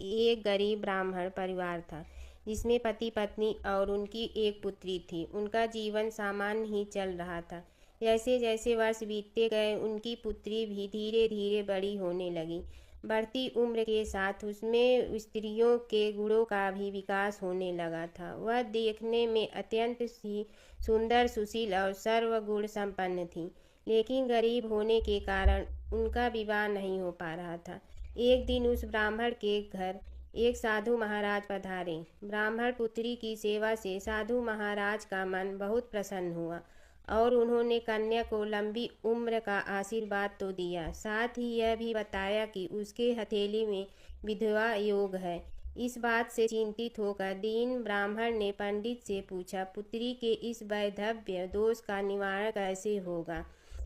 एक गरीब ब्राह्मण परिवार था जिसमें पति पत्नी और उनकी एक पुत्री थी। उनका जीवन सामान्य ही चल रहा था। जैसे जैसे वर्ष बीतते गए उनकी पुत्री भी धीरे धीरे बड़ी होने लगी। बढ़ती उम्र के साथ उसमें स्त्रियों के गुणों का भी विकास होने लगा था। वह देखने में अत्यंत ही सुंदर, सुशील और सर्वगुण संपन्न थी, लेकिन गरीब होने के कारण उनका विवाह नहीं हो पा रहा था। एक दिन उस ब्राह्मण के घर एक साधु महाराज पधारे। ब्राह्मण पुत्री की सेवा से साधु महाराज का मन बहुत प्रसन्न हुआ और उन्होंने कन्या को लंबी उम्र का आशीर्वाद तो दिया, साथ ही यह भी बताया कि उसके हथेली में विधवा योग है। इस बात से चिंतित होकर दीन ब्राह्मण ने पंडित से पूछा, पुत्री के इस वैधव्य दोष का निवारण कैसे होगा।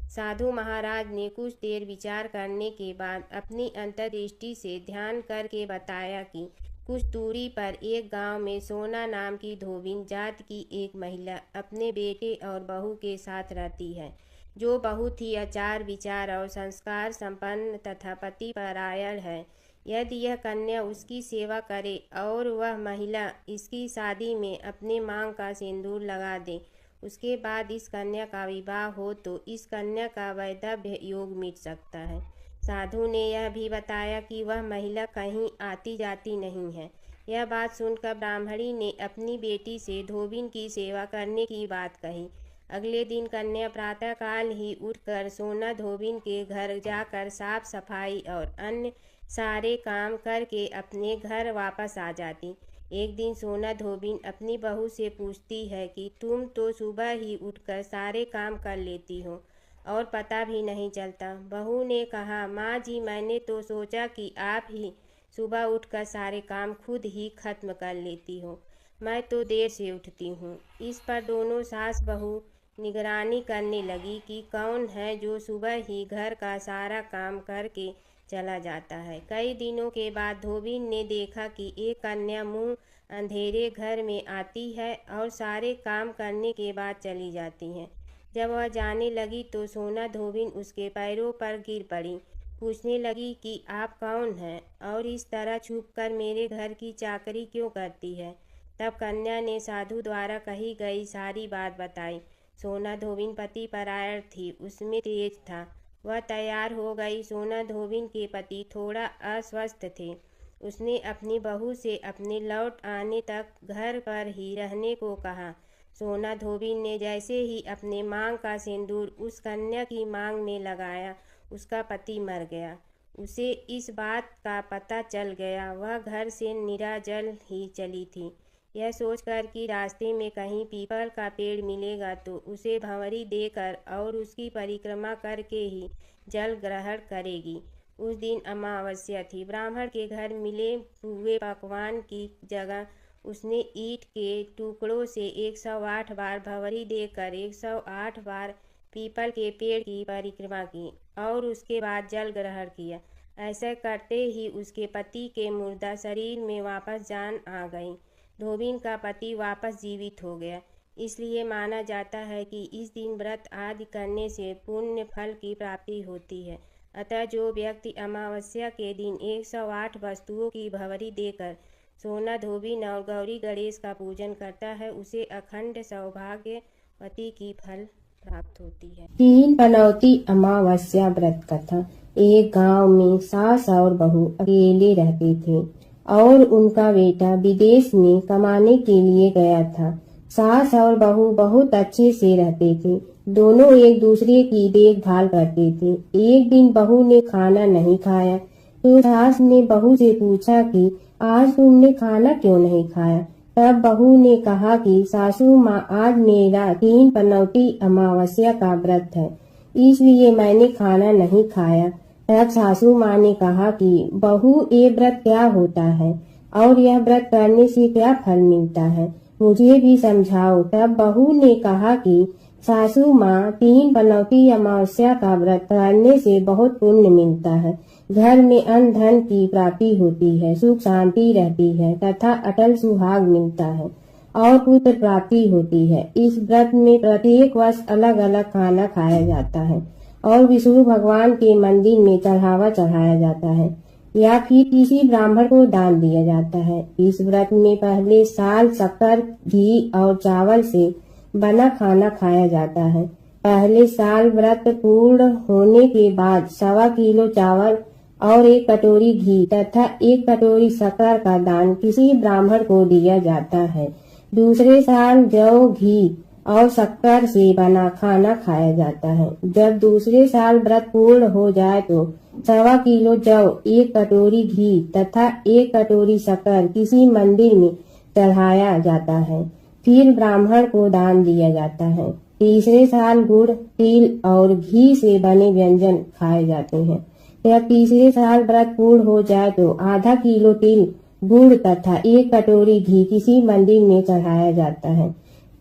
साधु महाराज ने कुछ देर विचार करने के बाद अपनी अंतर्दृष्टि से ध्यान करके बताया कि कुछ दूरी पर एक गांव में सोना नाम की धोबिन जात की एक महिला अपने बेटे और बहू के साथ रहती है, जो बहुत ही आचार विचार और संस्कार संपन्न तथा पतिपरायण है। यदि यह कन्या उसकी सेवा करे और वह महिला इसकी शादी में अपने मांग का सिंदूर लगा दे, उसके बाद इस कन्या का विवाह हो तो इस कन्या का वैधव्य योग मिट सकता है। साधु ने यह भी बताया कि वह महिला कहीं आती जाती नहीं है। यह बात सुनकर ब्राह्मणी ने अपनी बेटी से धोबिन की सेवा करने की बात कही। अगले दिन कन्या प्रातःकाल ही उठकर सोना धोबिन के घर जाकर साफ सफाई और अन्य सारे काम करके अपने घर वापस आ जाती। एक दिन सोना धोबिन अपनी बहू से पूछती है कि तुम तो सुबह ही उठकर सारे काम कर लेती हो और पता भी नहीं चलता। बहू ने कहा, माँ जी, मैंने तो सोचा कि आप ही सुबह उठकर सारे काम खुद ही खत्म कर लेती हो। मैं तो देर से उठती हूँ। इस पर दोनों सास बहू निगरानी करने लगी कि कौन है जो सुबह ही घर का सारा काम करके चला जाता है। कई दिनों के बाद धोबिन ने देखा कि एक कन्या मुँह अंधेरे घर में आती है और सारे काम करने के बाद चली जाती है। जब वह जाने लगी तो सोना धोबिन उसके पैरों पर गिर पड़ी। पूछने लगी कि आप कौन हैं और इस तरह छुपकर मेरे घर की चाकरी क्यों करती है। तब कन्या ने साधु द्वारा कही गई सारी बात बताई। सोना धोबिन पतिपरायण थी, उसमें तेज था। वह तैयार हो गई। सोना धोबिन के पति थोड़ा अस्वस्थ थे। उसने अपनी बहू से अपने लौट आने तक घर पर ही रहने को कहा। सोना धोबिन ने जैसे ही अपने मांग का सिंदूर उस कन्या की मांग में लगाया, उसका पति मर गया। उसे इस बात का पता चल गया। वह घर से निराजल ही चली थी। यह सोचकर कि रास्ते में कहीं पीपल का पेड़ मिलेगा तो उसे भंवरी देकर और उसकी परिक्रमा करके ही जल ग्रहण करेगी। उस दिन अमावस्या थी। ब्राह्मण के घर मिले हुए पकवान की जगह उसने ईंट के टुकड़ों से 108 बार भंवरी देकर 108 बार पीपल के पेड़ की परिक्रमा की और उसके बाद जल ग्रहण किया। ऐसा करते ही उसके पति के मुर्दा शरीर में वापस जान आ गई। धोबिन का पति वापस जीवित हो गया। इसलिए माना जाता है कि इस दिन व्रत आदि करने से पुण्य फल की प्राप्ति होती है। अतः जो व्यक्ति अमावस्या के दिन 108 वस्तुओं की भंवरी देकर सोना धोबिन और गौरी गणेश का पूजन करता है, उसे अखंड सौभाग्यवती की फल प्राप्त होती है। तीन पनौती अमावस्या व्रत कथा। एक गांव में सास और बहू अकेले रहते थे और उनका बेटा विदेश में कमाने के लिए गया था। सास और बहू बहुत अच्छे से रहते थे। दोनों एक दूसरे की देखभाल करते थे। एक दिन बहू ने खाना नहीं खाया तो सास ने बहू से पूछा कि आज तुमने खाना क्यों नहीं खाया। तब बहू ने कहा कि सासू माँ, आज मेरा तीन पनौती अमावस्या का व्रत है, इसलिए मैंने खाना नहीं खाया। तब सासू माँ ने कहा कि बहू, ये व्रत क्या होता है और यह व्रत करने से क्या फल मिलता है, मुझे भी समझाओ। तब बहू ने कहा कि सासू माँ, तीन पनौती अमावस्या का व्रत करने से बहुत पुण्य मिलता है। घर में अन्न धन की प्राप्ति होती है, सुख शांति रहती है तथा अटल सुहाग मिलता है और पुत्र प्राप्ति होती है। इस व्रत में प्रत्येक वर्ष अलग अलग खाना खाया जाता है और विष्णु भगवान के मंदिर में चढ़ावा चढ़ाया जाता है। या फिर किसी ब्राह्मण को दान दिया जाता है। इस व्रत में पहले साल शक्कर, घी और चावल से बना खाना खाया जाता है। पहले साल व्रत पूर्ण होने के बाद 1.25 किलो चावल और 1 कटोरी घी तथा 1 कटोरी शक्कर का दान किसी ब्राह्मण को दिया जाता है। दूसरे साल जौ, घी और शक्कर से बना खाना खाया जाता है। जब दूसरे साल व्रत पूर्ण हो जाए तो 1.25 किलो जौ, 1 कटोरी घी तथा 1 कटोरी शक्कर किसी मंदिर में चढ़ाया जाता है। फिर ब्राह्मण को दान दिया जाता है। तीसरे साल गुड़, तिल और घी से बने व्यंजन खाए जाते हैं। जब तीसरे साल व्रत पूर्ण हो जाए तो आधा किलो तिल, गुड़ तथा 1 कटोरी घी किसी मंदिर में चढ़ाया जाता है।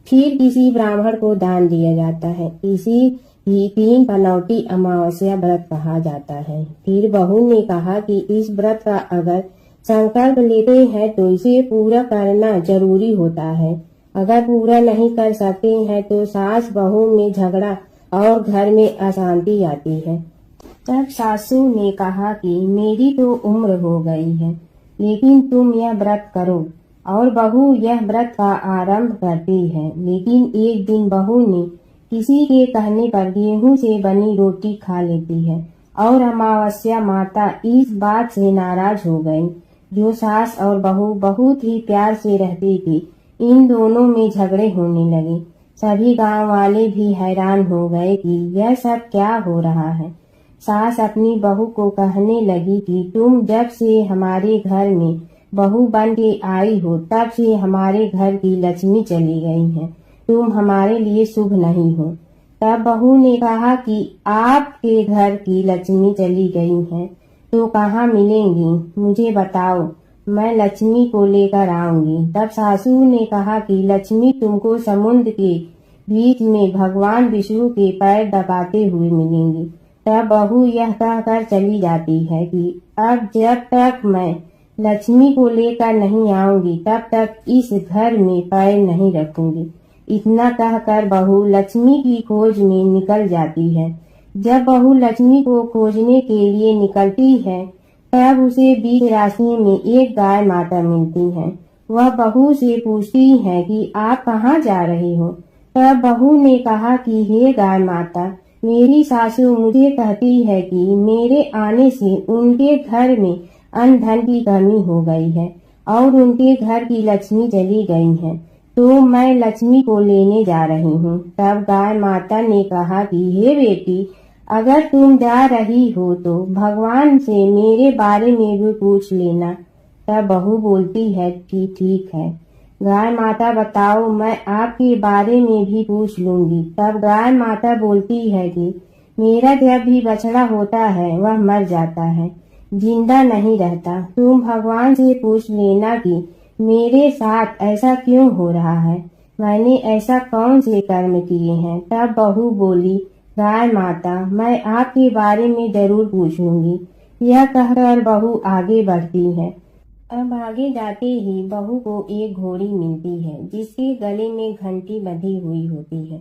फिर किसी ब्राह्मण को दान दिया जाता है। इसी ही 3 पनौती अमावस्या व्रत कहा जाता है। फिर बहू ने कहा कि इस व्रत का अगर संकल्प लेते हैं तो इसे पूरा करना जरूरी होता है। अगर पूरा नहीं कर सकते हैं तो सास बहू में झगड़ा और घर में अशांति आती है। तब सासू ने कहा कि मेरी तो उम्र हो गई है, लेकिन तुम यह व्रत करो। और बहू यह व्रत का आरंभ करती है। लेकिन एक दिन बहू ने किसी के कहने पर गेहूं से बनी रोटी खा लेती है और अमावस्या माता इस बात से नाराज हो गई। जो सास और बहू बहुत ही प्यार से रहती थी, इन दोनों में झगड़े होने लगे। सभी गांव वाले भी हैरान हो गए कि यह सब क्या हो रहा है। सास अपनी बहू को कहने लगी कि तुम जब से हमारे घर में बहू बन के आई हो तब से हमारे घर की लक्ष्मी चली गई है। तुम हमारे लिए शुभ नहीं हो। तब बहू ने कहा कि आपके घर की लक्ष्मी चली गई है तो कहाँ मिलेंगी, मुझे बताओ, मैं लक्ष्मी को लेकर आऊंगी। तब सासू ने कहा कि लक्ष्मी तुमको समुद्र के बीच में भगवान विष्णु के पैर दबाते हुए मिलेंगी। तब बहू यह कहकर चली जाती है कि अब जब तक मैं लक्ष्मी को लेकर नहीं आऊंगी तब तक इस घर में पैर नहीं रखूंगी। इतना कहकर बहू लक्ष्मी की खोज में निकल जाती है। जब बहू लक्ष्मी को खोजने के लिए निकलती है तब उसे बीच रास्ते में एक गाय माता मिलती है। वह बहू से पूछती है कि आप कहाँ जा रहे हो। तब बहू ने कहा कि हे गाय माता, मेरी सासू मुझे कहती है कि मेरे आने से उनके घर में अन्न धन की कमी हो गई है और उनके घर की लक्ष्मी चली गई है, तो मैं लक्ष्मी को लेने जा रही हूँ। तब गाय माता ने कहा कि हे बेटी, अगर तुम जा रही हो तो भगवान से मेरे बारे में भी पूछ लेना। तब बहू बोलती है कि ठीक है गाय माता, बताओ, मैं आपके बारे में भी पूछ लूंगी। तब गाय माता बोलती है कि मेरा जब भी बछड़ा होता है वह मर जाता है, जिंदा नहीं रहता। तुम भगवान से पूछ लेना कि मेरे साथ ऐसा क्यों हो रहा है, मैंने ऐसा कौन से कर्म किए हैं। तब बहू बोली, गाय माता, मैं आपके बारे में जरूर पूछूंगी। यह कहकर बहू आगे बढ़ती है। अब आगे जाते ही बहू को एक घोड़ी मिलती है जिसके गले में घंटी बंधी हुई होती है।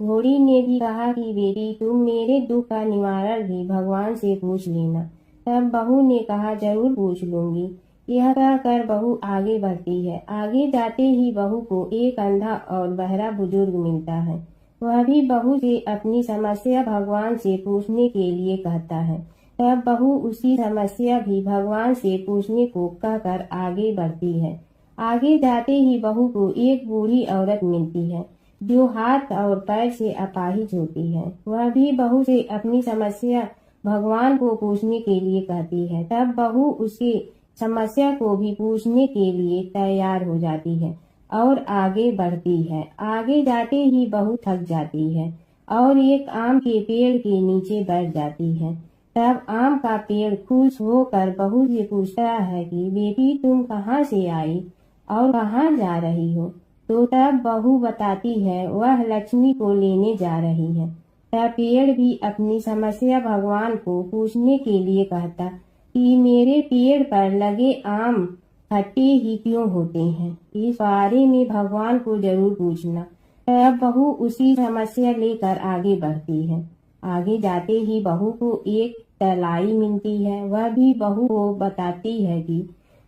घोड़ी ने भी कहा कि बेटी, तुम मेरे दुख का निवारण भी भगवान से पूछ लेना। तब बहू ने कहा जरूर पूछ लूंगी। यह कहकर बहू आगे बढ़ती है। आगे जाते ही बहू को एक अंधा और बहरा बुजुर्ग मिलता है। वह भी बहू से अपनी समस्या भगवान से पूछने के लिए कहता है। तब बहू उसकी समस्या भी भगवान से पूछने को कहकर आगे बढ़ती है। आगे जाते ही बहू को एक बूढ़ी औरत मिलती है जो हाथ और पैर से अपाहिज होती है। वह भी बहू से अपनी समस्या भगवान को पूछने के लिए कहती है। तब बहू उसकी समस्या को भी पूछने के लिए तैयार हो जाती है और आगे बढ़ती है। आगे जाते ही बहू थक जाती है और एक आम के पेड़ के नीचे बैठ जाती है। तब आम का पेड़ खुश होकर बहू से पूछता है कि बेटी, तुम कहाँ से आई और कहाँ जा रही हो। तो तब बहू बताती है वह लक्ष्मी को लेने जा रही है। तब पेड़ भी अपनी समस्या भगवान को पूछने के लिए कहता कि मेरे पेड़ पर लगे आम खट्टे ही क्यों होते हैं, इस बारे में भगवान को जरूर पूछना। तब बहू उसी समस्या लेकर आगे बढ़ती है। आगे जाते ही बहू को एक तलाई मिलती है। वह भी बहू को बताती है कि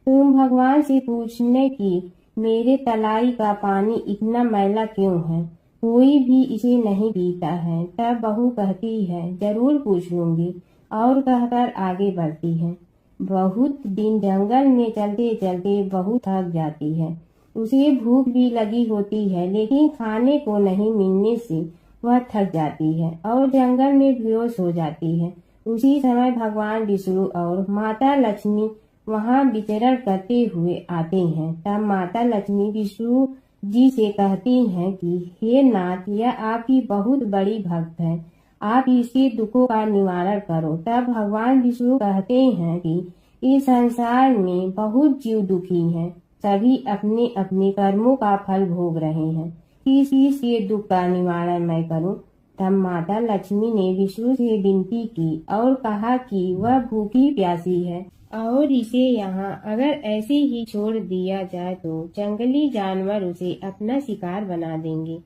तुम भगवान से पूछने की मेरे तलाई का पानी इतना मैला क्यों है, कोई भी इसे नहीं पीता है। तब बहू कहती है जरूर पूछ लूंगी और कहकर आगे बढ़ती है। बहुत दिन जंगल में चलते चलते बहू थक जाती है। उसे भूख भी लगी होती है, लेकिन खाने को नहीं मिलने से वह थक जाती है और जंगल में बेहोश हो जाती है। उसी समय भगवान विष्णु और माता लक्ष्मी वहाँ विचरण करते हुए आते हैं। तब माता लक्ष्मी विष्णु जी से कहती हैं कि हे नाथ, यह आपकी बहुत बड़ी भक्त है, आप इसके दुखों का निवारण करो। तब भगवान विष्णु कहते हैं कि इस संसार में बहुत जीव दुखी हैं, सभी अपने अपने कर्मों का फल भोग रहे हैं, किस किस के दुख का निवारण मैं करूं। तब माता लक्ष्मी ने विष्णु से विनती की और कहा कि वह भूखी प्यासी है और इसे यहाँ अगर ऐसे ही छोड़ दिया जाए तो जंगली जानवर उसे अपना शिकार बना देंगे।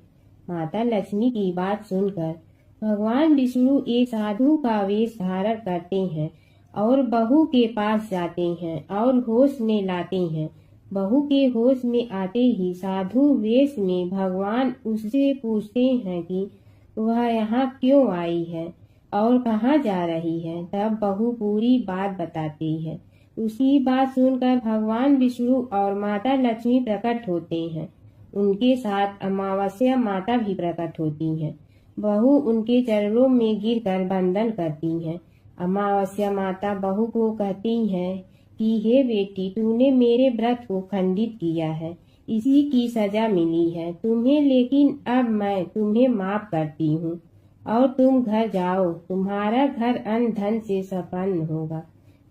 माता लक्ष्मी की बात सुनकर भगवान विष्णु एक साधु का वेश धारण करते हैं और बहू के पास जाते हैं और होश में लाते हैं। बहू के होश में आते ही साधु वेश में भगवान उससे पूछते हैं कि वह यहाँ क्यों आई है और कहाँ जा रही है। तब बहू पूरी बात बताती है। उसी बात सुनकर भगवान विष्णु और माता लक्ष्मी प्रकट होते हैं। उनके साथ अमावस्या माता भी प्रकट होती हैं। बहू उनके चरणों में गिरकर वंदन करती हैं। अमावस्या माता बहू को कहती हैं कि हे बेटी, तूने मेरे व्रत को खंडित किया है, इसी की सजा मिली है तुम्हें, लेकिन अब मैं तुम्हें माफ करती हूँ और तुम घर जाओ। तुम्हारा घर अन्न धन से संपन्न होगा,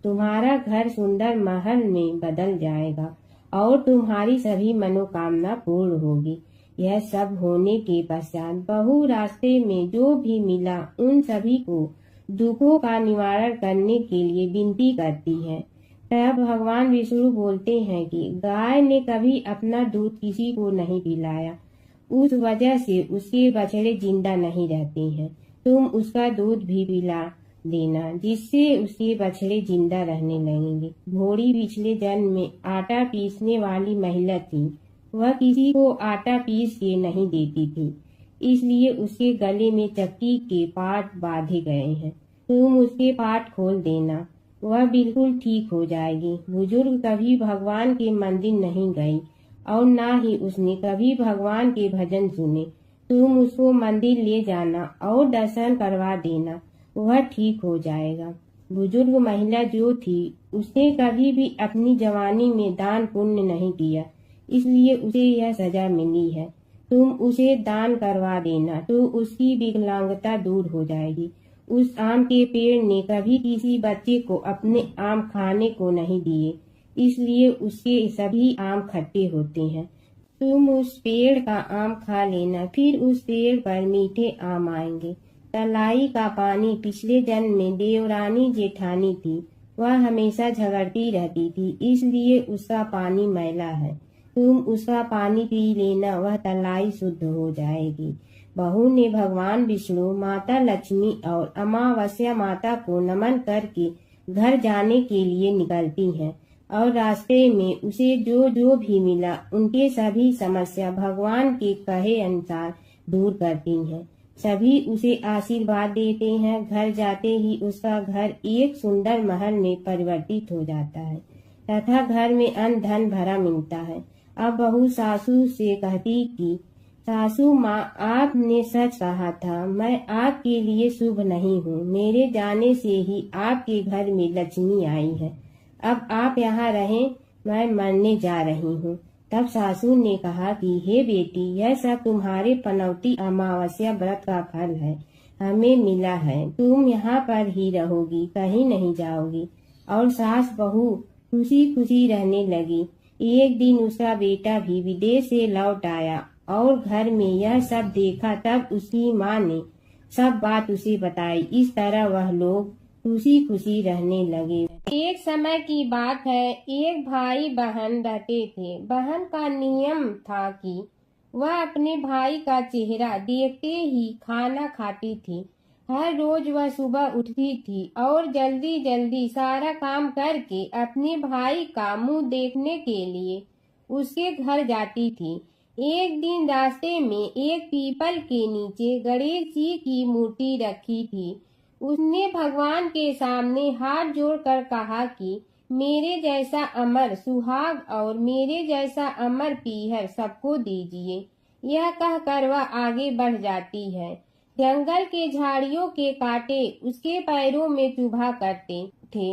तुम्हारा घर सुंदर महल में बदल जाएगा और तुम्हारी सभी मनोकामना पूर्ण होगी। यह सब होने के पश्चात बहू रास्ते में जो भी मिला उन सभी को दुखों का निवारण करने के लिए विनती करती है। तब भगवान विष्णु बोलते हैं कि गाय ने कभी अपना दूध किसी को नहीं पिलाया, उस वजह से उसके बछड़े जिंदा नहीं रहते हैं। तुम उसका दूध भी पिला देना, जिससे उसके बछड़े जिंदा रहने लगेंगे। घोड़ी पिछले जन्म में आटा पीसने वाली महिला थी। वह किसी को आटा पीस के नहीं देती थी, इसलिए उसके गले में चक्की के पाट बांधे गए हैं। तुम उसके पाट खोल देना, वह बिल्कुल ठीक हो जाएगी। बुजुर्ग कभी भगवान के मंदिर नहीं गई और ना ही उसने कभी भगवान के भजन सुने। तुम उसको मंदिर ले जाना और दर्शन करवा देना, वह ठीक हो जाएगा। बुजुर्ग महिला जो थी उसने कभी भी अपनी जवानी में दान पुण्य नहीं किया, इसलिए उसे यह सजा मिली है। तुम उसे दान करवा देना तो उसकी विकलांगता दूर हो जाएगी। उस आम के पेड़ ने कभी किसी बच्चे को अपने आम खाने को नहीं दिए, इसलिए उसके सभी आम खट्टे होते हैं। तुम उस पेड़ का आम खा लेना, फिर उस पेड़ पर मीठे आम आएंगे। तलाई का पानी पिछले जन्म में देवरानी जेठानी थी, वह हमेशा झगड़ती रहती थी, इसलिए उसका पानी मैला है। तुम उसका पानी पी लेना, वह तलाई शुद्ध हो जाएगी। बहू ने भगवान विष्णु, माता लक्ष्मी और अमावस्या माता को नमन करके घर जाने के लिए निकलती हैं और रास्ते में उसे जो जो भी मिला उनके सभी समस्या भगवान के कहे अनुसार दूर करती हैं। सभी उसे आशीर्वाद देते हैं। घर जाते ही उसका घर एक सुंदर महल में परिवर्तित हो जाता है तथा घर में अन्न धन भरा मिलता है। अब बहू सासू से कहती कि सासू माँ, आपने सच कहा था, मैं आपके लिए शुभ नहीं हूँ। मेरे जाने से ही आपके घर में लक्ष्मी आई है। अब आप यहाँ रहें, मैं मरने जा रही हूँ। तब सासू ने कहा कि हे बेटी, यह सब तुम्हारे पनौती अमावस्या व्रत का फल है, हमें मिला है। तुम यहाँ पर ही रहोगी, कहीं नहीं जाओगी। और सास बहू खुशी खुशी रहने लगी। एक दिन उसका बेटा भी विदेश से लौट आया और घर में यह सब देखा। तब उसकी माँ ने सब बात उसे बताई। इस तरह वह लोग खुशी खुशी रहने लगे। एक समय की बात है, एक भाई बहन रहते थे। बहन का नियम था कि वह अपने भाई का चेहरा देखते ही खाना खाती थी। हर रोज वह सुबह उठती थी और जल्दी जल्दी सारा काम करके अपने भाई का मुंह देखने के लिए उसके घर जाती थी। एक दिन रास्ते में एक पीपल के नीचे गणेश जी की मूर्ति रखी थी। उसने भगवान के सामने हाथ जोड़कर कहा कि मेरे जैसा अमर सुहाग और मेरे जैसा अमर पीहर सबको दीजिए। यह कहकर वह आगे बढ़ जाती है। जंगल के झाड़ियों के कांटे उसके पैरों में चुभा करते थे।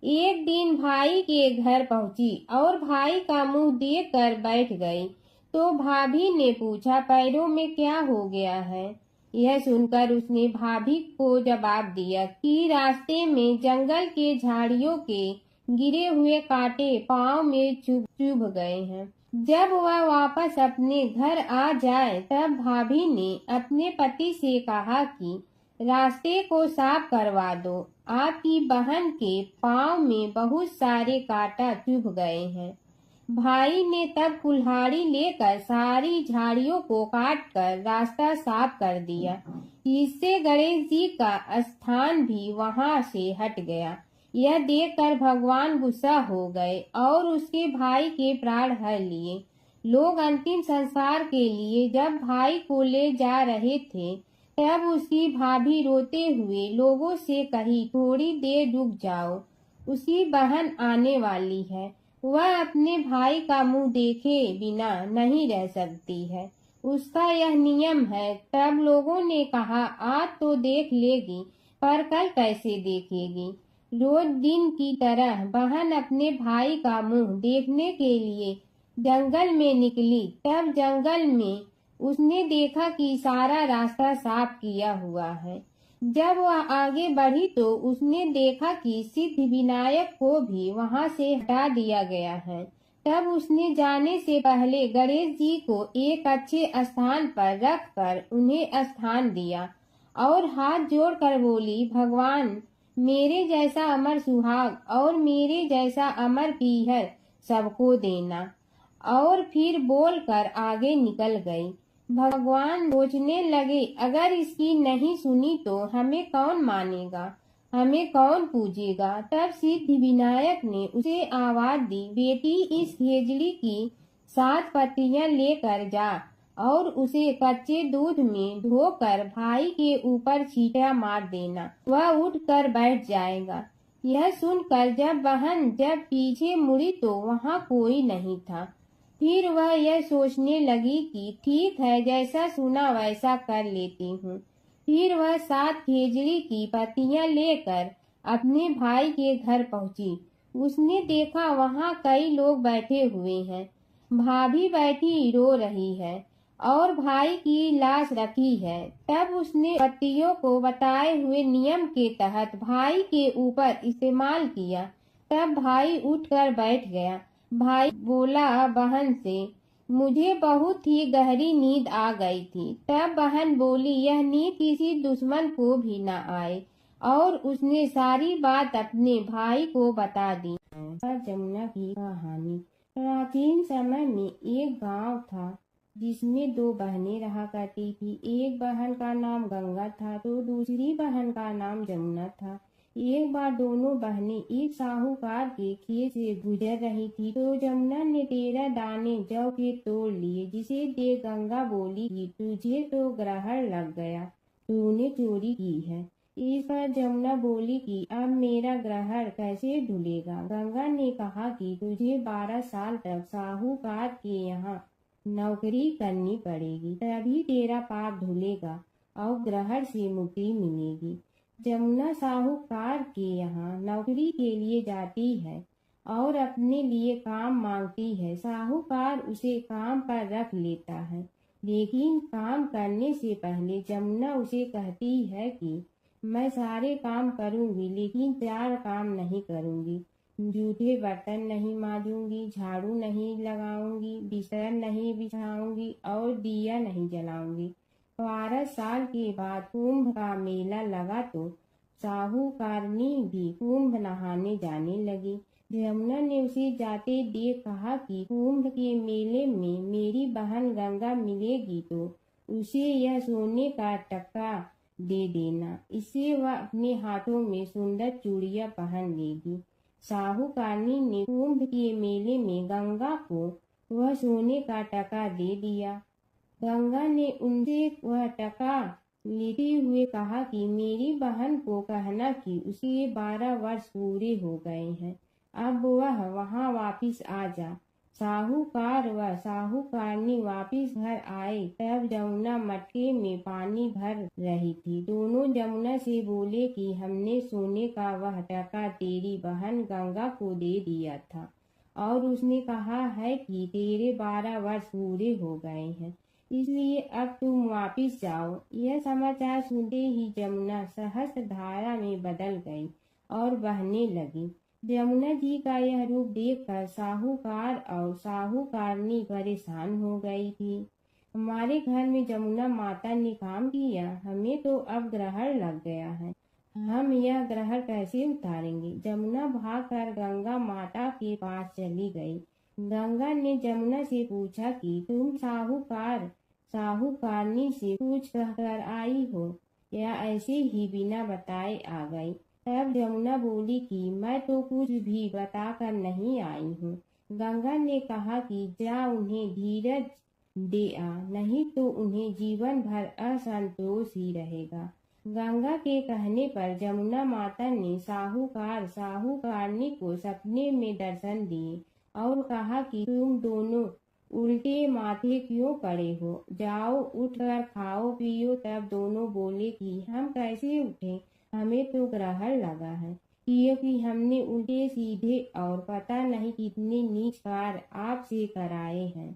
एक दिन भाई के घर पहुंची और भाई का मुंह देखकर बैठ गई तो भाभी ने पूछा, पैरों में क्या हो गया है? यह सुनकर उसने भाभी को जवाब दिया कि रास्ते में जंगल के झाड़ियों के गिरे हुए कांटे पांव में चुभ गए हैं। जब वह वापस अपने घर आ जाए तब भाभी ने अपने पति से कहा कि रास्ते को साफ करवा दो, आपकी बहन के पांव में बहुत सारे कांटा चुभ गए हैं। भाई ने तब कुल्हाड़ी लेकर सारी झाड़ियों को काटकर रास्ता साफ कर दिया। इससे गणेश जी का स्थान भी वहां से हट गया। यह देखकर भगवान गुस्सा हो गए और उसके भाई के प्राण हर लिए। लोग अंतिम संस्कार के लिए जब भाई को ले जा रहे थे तब उसकी भाभी रोते हुए लोगों से कही, थोड़ी देर रुक जाओ, उसकी बहन आने वाली है। वह अपने भाई का मुंह देखे बिना नहीं रह सकती है, उसका यह नियम है। तब लोगों ने कहा, आज तो देख लेगी पर कल कैसे देखेगी? रोज दिन की तरह बहन अपने भाई का मुंह देखने के लिए जंगल में निकली। तब जंगल में उसने देखा कि सारा रास्ता साफ किया हुआ है। जब वह आगे बढ़ी तो उसने देखा कि सिद्धि विनायक को भी वहां से हटा दिया गया है। तब उसने जाने से पहले गणेश जी को एक अच्छे स्थान पर रखकर उन्हें स्थान दिया और हाथ जोड़कर बोली, भगवान मेरे जैसा अमर सुहाग और मेरे जैसा अमर पीहर सबको देना। और फिर बोलकर आगे निकल गई। भगवान सोचने लगे, अगर इसकी नहीं सुनी तो हमें कौन मानेगा, हमें कौन पूजेगा? तब सिद्धि विनायक ने उसे आवाज दी, बेटी इस खेजड़ी की 7 पत्तियां लेकर जा और उसे कच्चे दूध में धोकर भाई के ऊपर छींटा मार देना, वह उठकर बैठ जाएगा। यह सुनकर जब पीछे मुड़ी तो वहाँ कोई नहीं था। फिर वह यह सोचने लगी कि ठीक है, जैसा सुना वैसा कर लेती हूँ। फिर वह 7 खेजड़ी की पत्तियां लेकर अपने भाई के घर पहुंची। उसने देखा वहाँ कई लोग बैठे हुए हैं। भाभी बैठी रो रही है और भाई की लाश रखी है। तब उसने पत्तियों को बताए हुए नियम के तहत भाई के ऊपर इस्तेमाल किया। तब भाई उठकर बैठ गया। भाई बोला बहन से, मुझे बहुत ही गहरी नींद आ गई थी। तब बहन बोली, यह नींद किसी दुश्मन को भी न आए। और उसने सारी बात अपने भाई को बता दी। जमुना की कहानी। प्राचीन समय में एक गांव था जिसमें 2 बहनें रहा करती थी। एक बहन का नाम गंगा था तो दूसरी बहन का नाम जमुना था। एक बार दोनों बहनें एक साहूकार के खेत से गुजर रही थी तो जमुना ने 13 दाने जौ के तोड़ लिए, जिसे देख गंगा बोली कि तुझे तो ग्रहण लग गया, तूने चोरी की है। इस पर जमुना बोली कि अब मेरा ग्रहण कैसे धुलेगा? गंगा ने कहा कि तुझे 12 साल तक साहूकार के यहाँ नौकरी करनी पड़ेगी, तभी तेरा पाप धुलेगा और ग्रहण से मुक्ति मिलेगी। जमुना साहूकार के यहाँ नौकरी के लिए जाती है और अपने लिए काम मांगती है। साहूकार उसे काम पर रख लेता है, लेकिन काम करने से पहले जमुना उसे कहती है कि मैं सारे काम करूंगी लेकिन 4 काम नहीं करूंगी। जूठे बर्तन नहीं मांजूंगी, झाड़ू नहीं लगाऊंगी, बिस्तर नहीं बिछाऊंगी और दिया नहीं जलाऊंगी। 12 साल के बाद कुंभ का मेला लगा तो साहूकारनी भी कुंभ नहाने जाने लगी। जमुना ने उसे जाते देख कहा कि कुंभ के मेले में मेरी बहन गंगा मिलेगी तो उसे यह सोने का टक्का दे देना, इससे वह अपने हाथों में सुंदर चूड़ियां पहन लेगी। साहूकारनी ने कुंभ के मेले में गंगा को वह सोने का टका दे दिया। गंगा ने उनसे वह टका लेते हुए कहा कि मेरी बहन को कहना कि उसके 12 वर्ष पूरे हो गए हैं, अब वह वहां वापिस आ जा। साहूकार व साहूकारनी वापिस घर आए तब जमुना मटके में पानी भर रही थी। दोनों जमुना से बोले कि हमने सोने का वह टका तेरी बहन गंगा को दे दिया था और उसने कहा है कि तेरे 12 वर्ष पूरे हो गए हैं, इसलिए अब तुम वापिस जाओ। यह समाचार सुनते ही जमुना सहस्त्र धारा में बदल गई और बहने लगी। जमुना जी का यह रूप देखकर साहूकार और साहूकारनी परेशान हो गई थी। हमारे घर में जमुना माता ने काम किया, हमें तो अब ग्रहण लग गया है, हम यह ग्रहण कैसे उतारेंगे। जमुना भागकर गंगा माता के पास चली गई। गंगा ने जमुना से पूछा कि तुम साहूकारनी से पूछ कर आई हो या ऐसे ही बिना बताए आ गई। तब जमुना बोली कि मैं तो कुछ भी बताकर नहीं आई हूँ। गंगा ने कहा कि जा उन्हें धीरज दे आ, नहीं तो उन्हें जीवन भर असंतोष ही रहेगा। गंगा के कहने पर जमुना माता ने साहूकारनी को सपने में दर्शन दिए और कहा कि तुम दोनों उल्टे माथे क्यों पड़े हो, जाओ उठकर खाओ पियो। तब दोनों बोले कि हम कैसे उठें, हमें तो ग्रहण लगा है, क्योंकि हमने उल्टे सीधे और पता नहीं कितने नीच कार्य आपसे कराए हैं।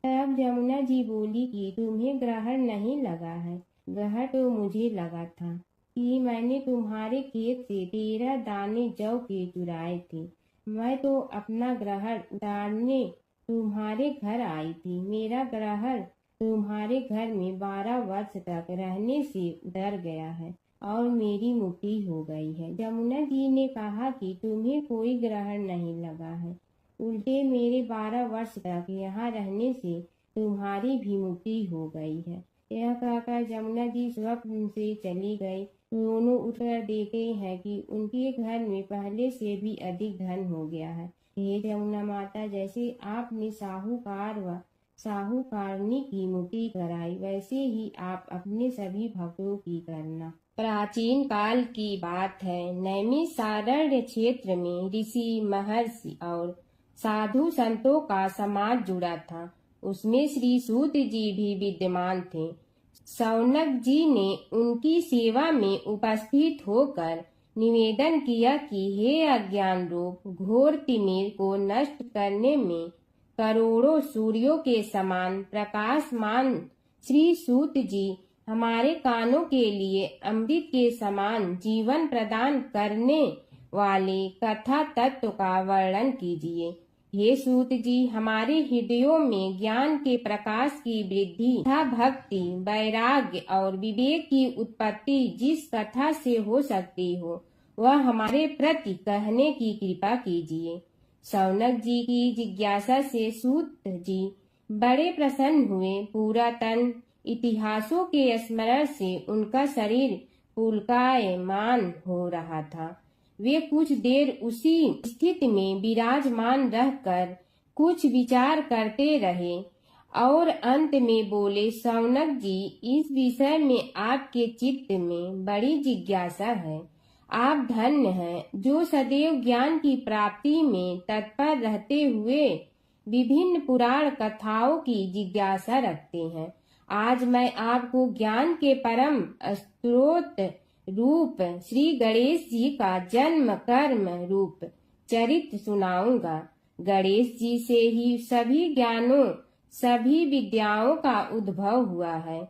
तब जमुना जी बोली कि तुम्हें ग्रहण नहीं लगा है, ग्रहण तो मुझे लगा था कि मैंने तुम्हारे खेत से 13 दाने जौ के चुराए थे। मैं तो अपना ग्रहण उतारने तुम्हारे घर आई थी। मेरा ग्रहण तुम्हारे घर में 12 वर्ष तक रहने से उतर गया है और मेरी मुक्ति हो गई है। जमुना जी ने कहा कि तुम्हें कोई ग्रहण नहीं लगा है, उल्टे मेरे 12 वर्ष तक यहाँ रहने से तुम्हारी भी मुक्ति हो गई है। यह कहकर जमुना जी स्वप्न से चली गई। दोनों उठकर देखते हैं कि उनके घर में पहले से भी अधिक धन हो गया है। हे जमुना माता, जैसे आपने साहूकार व साहूकारनी की मुक्ति कराई, वैसे ही आप अपने सभी भक्तों की करना। प्राचीन काल की बात है। नैमिषारण्य क्षेत्र में ऋषि, महर्षि और साधु संतों का समाज जुड़ा था। उसमें श्री सूत जी भी विद्यमान थे। शौनक जी ने उनकी सेवा में उपस्थित होकर निवेदन किया कि हे अज्ञान रूप घोर तिमिर को नष्ट करने में करोड़ों सूर्यों के समान प्रकाशमान श्री सूत जी, हमारे कानों के लिए अमृत के समान जीवन प्रदान करने वाले कथा तत्व का वर्णन कीजिए। हे सूत जी, हमारे हृदयों में ज्ञान के प्रकाश की वृद्धि तथा भक्ति, वैराग्य और विवेक की उत्पत्ति जिस कथा से हो सकती हो, वह हमारे प्रति कहने की कृपा कीजिए। शौनक जी की जिज्ञासा से सूत जी बड़े प्रसन्न हुए। पुरातन इतिहासों के स्मरण से उनका शरीर पुलकायमान हो रहा था। वे कुछ देर उसी स्थिति में विराजमान रहकर कुछ विचार करते रहे और अंत में बोले, शौनक जी, इस विषय में आपके चित्त में बड़ी जिज्ञासा है। आप धन्य हैं जो सदैव ज्ञान की प्राप्ति में तत्पर रहते हुए विभिन्न पुराण कथाओं की जिज्ञासा रखते हैं। आज मैं आपको ज्ञान के परम स्रोत रूप श्री गणेश जी का जन्म कर्म रूप चरित्र सुनाऊंगा। गणेश जी से ही सभी ज्ञानों, सभी विद्याओं का उद्भव हुआ है।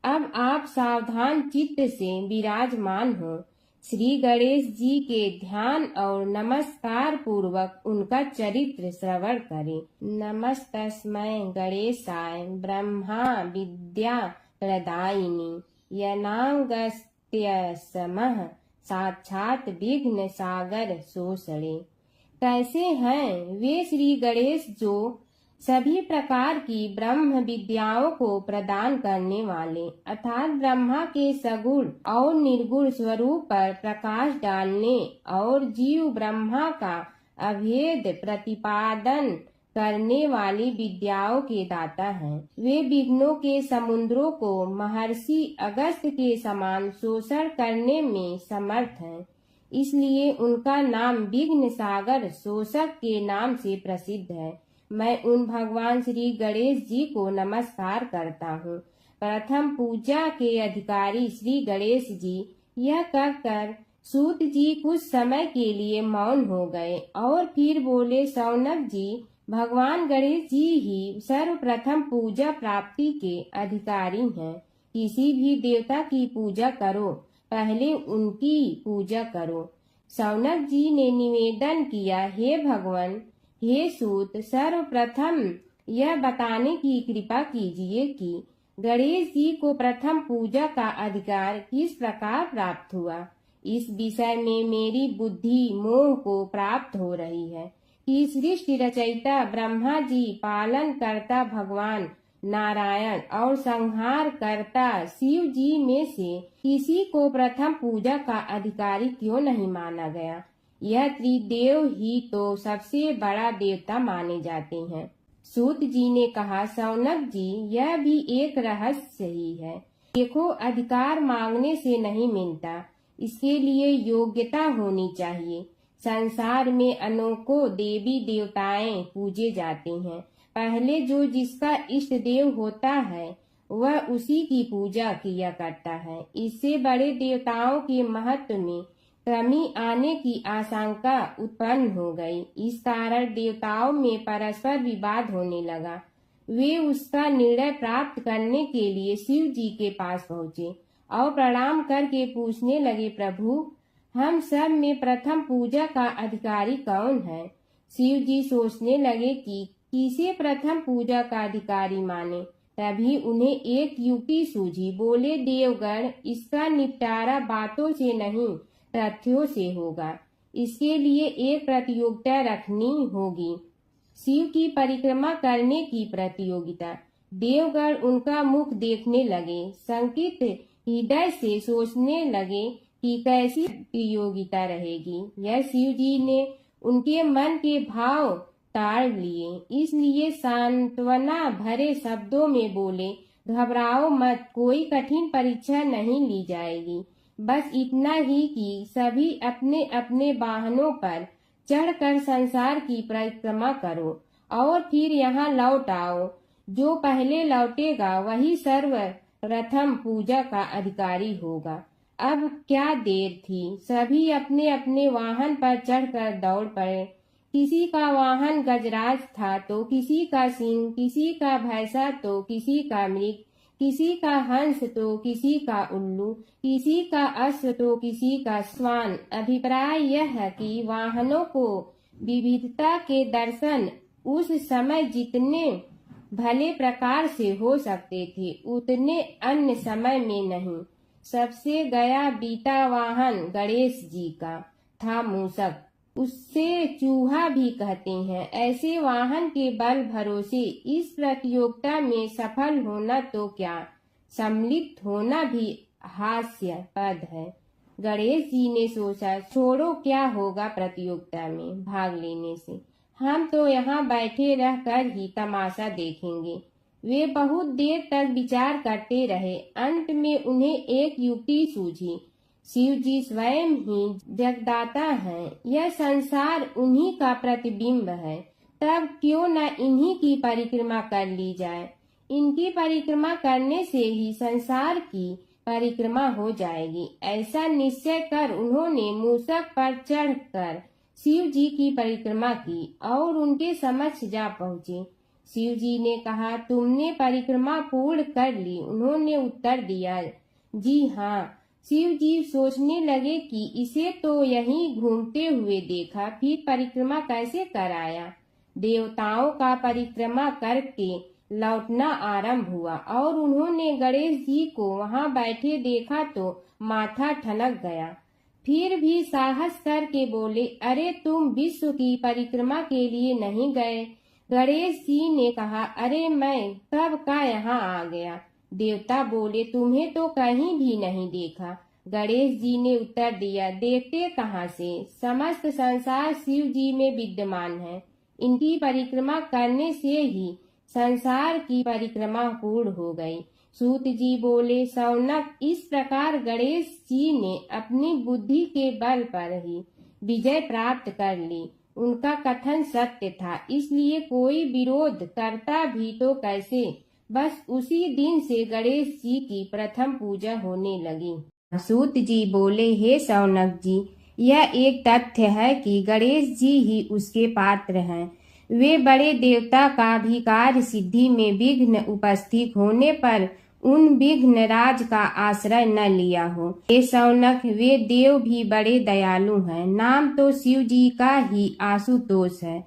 अब आप सावधान चित्त से विराजमान हो। श्री गणेश जी के ध्यान और नमस्कार पूर्वक उनका चरित्र श्रवण करें। नमस्तस्मै गणेशाय ब्रह्मा विद्या प्रदायिनी यनागस्त्यसमः साक्षात विघ्न सागर सोसड़े। कैसे हैं वे श्री गणेश जो सभी प्रकार की ब्रह्म विद्याओं को प्रदान करने वाले अर्थात ब्रह्मा के सगुण और निर्गुण स्वरूप पर प्रकाश डालने और जीव ब्रह्मा का अभेद प्रतिपादन करने वाली विद्याओं के दाता हैं। वे विघ्नों के समुद्रों को महर्षि अगस्त के समान शोषण करने में समर्थ हैं। इसलिए उनका नाम विघ्न सागर शोषक के नाम से प्रसिद्ध है। मैं उन भगवान श्री गणेश जी को नमस्कार करता हूँ। प्रथम पूजा के अधिकारी श्री गणेश जी यह कहकर सूत जी कुछ समय के लिए मौन हो गए और फिर बोले, शौनक जी, भगवान गणेश जी ही सर्वप्रथम पूजा प्राप्ति के अधिकारी हैं। किसी भी देवता की पूजा करो, पहले उनकी पूजा करो। शौनक जी ने निवेदन किया, हे भगवान, हे सूत, सर्वप्रथम यह बताने की कृपा कीजिए कि गणेश जी को प्रथम पूजा का अधिकार किस प्रकार प्राप्त हुआ। इस विषय में मेरी बुद्धि मोह को प्राप्त हो रही है कि सृष्टि रचयिता ब्रह्मा जी, पालन करता भगवान नारायण और संहार करता शिव जी में से किसी को प्रथम पूजा का अधिकारी क्यों नहीं माना गया। यह त्रिदेव ही तो सबसे बड़ा देवता माने जाते हैं। सूत जी ने कहा, शौनक जी, यह भी एक रहस्य ही है। देखो, अधिकार मांगने से नहीं मिलता, इसके लिए योग्यता होनी चाहिए। संसार में अनेकों देवी देवताएं पूजे जाते हैं। पहले जो जिसका इष्ट देव होता है वह उसी की पूजा किया करता है। इससे बड़े देवताओं के महत्व में कमी आने की आशंका उत्पन्न हो गई। इस कारण देवताओं में परस्पर विवाद होने लगा। वे उसका निर्णय प्राप्त करने के लिए शिव जी के पास पहुँचे और प्रणाम करके पूछने लगे, प्रभु, हम सब में प्रथम पूजा का अधिकारी कौन है। शिव जी सोचने लगे कि किसे प्रथम पूजा का अधिकारी माने। तभी उन्हें एक युक्ति सूझी। बोले, देवगण, इसका निपटारा बातों से नहीं तथ्यों से होगा। इसके लिए एक प्रतियोगिता रखनी होगी, शिव की परिक्रमा करने की प्रतियोगिता। देवगण उनका मुख देखने लगे, शंकित हृदय से सोचने लगे कि कैसी प्रतियोगिता रहेगी। यह शिव जी ने उनके मन के भाव ताड़ लिए, इसलिए सांत्वना भरे शब्दों में बोले, घबराओ मत, कोई कठिन परीक्षा नहीं ली जाएगी। बस इतना ही कि सभी अपने अपने वाहनों पर चढ़कर संसार की परिक्रमा करो और फिर यहाँ लौट आओ। जो पहले लौटेगा वही सर्वप्रथम पूजा का अधिकारी होगा। अब क्या देर थी, सभी अपने अपने वाहन पर चढ़कर दौड़ पड़े। किसी का वाहन गजराज था तो किसी का सिंह, किसी का भैंसा तो किसी का मृग, किसी का हंस तो किसी का उल्लू, किसी का अश्व तो किसी का श्वान। अभिप्राय यह है कि वाहनों को विविधता के दर्शन उस समय जितने भले प्रकार से हो सकते थे उतने अन्य समय में नहीं। सबसे गया बीता वाहन गणेश जी का था मूषक, उससे चूहा भी कहते हैं। ऐसे वाहन के बल भरोसे इस प्रतियोगिता में सफल होना तो क्या, सम्मिलित होना भी हास्यास्पद है। गणेश जी ने सोचा, छोड़ो, क्या होगा प्रतियोगिता में भाग लेने से, हम तो यहाँ बैठे रहकर ही तमाशा देखेंगे। वे बहुत देर तक विचार करते रहे। अंत में उन्हें एक युक्ति सूझी। शिव जी स्वयं ही जगदाता हैं, यह संसार उन्हीं का प्रतिबिंब है, तब क्यों न इन्हीं की परिक्रमा कर ली जाए। इनकी परिक्रमा करने से ही संसार की परिक्रमा हो जाएगी। ऐसा निश्चय कर उन्होंने मूषक पर चढ़कर शिव जी की परिक्रमा की और उनके समक्ष जा पहुँचे। शिव जी ने कहा, तुमने परिक्रमा पूर्ण कर ली। उन्होंने उत्तर दिया, जी हाँ। शिव जी सोचने लगे कि इसे तो यहीं घूमते हुए देखा, फिर परिक्रमा कैसे कराया। देवताओं का परिक्रमा करके लौटना आरंभ हुआ और उन्होंने गणेश जी को वहां बैठे देखा तो माथा ठनक गया। फिर भी साहस करके बोले, अरे तुम विश्व की परिक्रमा के लिए नहीं गए, गणेश जी ने कहा, अरे मैं कब का यहाँ आ गया। देवता बोले, तुम्हें तो कहीं भी नहीं देखा। गणेश जी ने उत्तर दिया, देखते कहाँ से, समस्त संसार शिव जी में विद्यमान है। इनकी परिक्रमा करने से ही संसार की परिक्रमा पूर्ण हो गई। सूत जी बोले, शौनक, इस प्रकार गणेश जी ने अपनी बुद्धि के बल पर ही विजय प्राप्त कर ली। उनका कथन सत्य था, इसलिए कोई विरोध करता भी तो कैसे। बस उसी दिन से गणेश जी की प्रथम पूजा होने लगी। सूत जी बोले, हे शौनक जी, यह एक तथ्य है कि गणेश जी ही उसके पात्र हैं। वे बड़े देवता का भी कार्य सिद्धि में विघ्न उपस्थित होने पर उन विघ्न राज का आश्रय न लिया हो। हे शौनक, वे देव भी बड़े दयालु हैं। नाम तो शिव जी का ही आशुतोष है,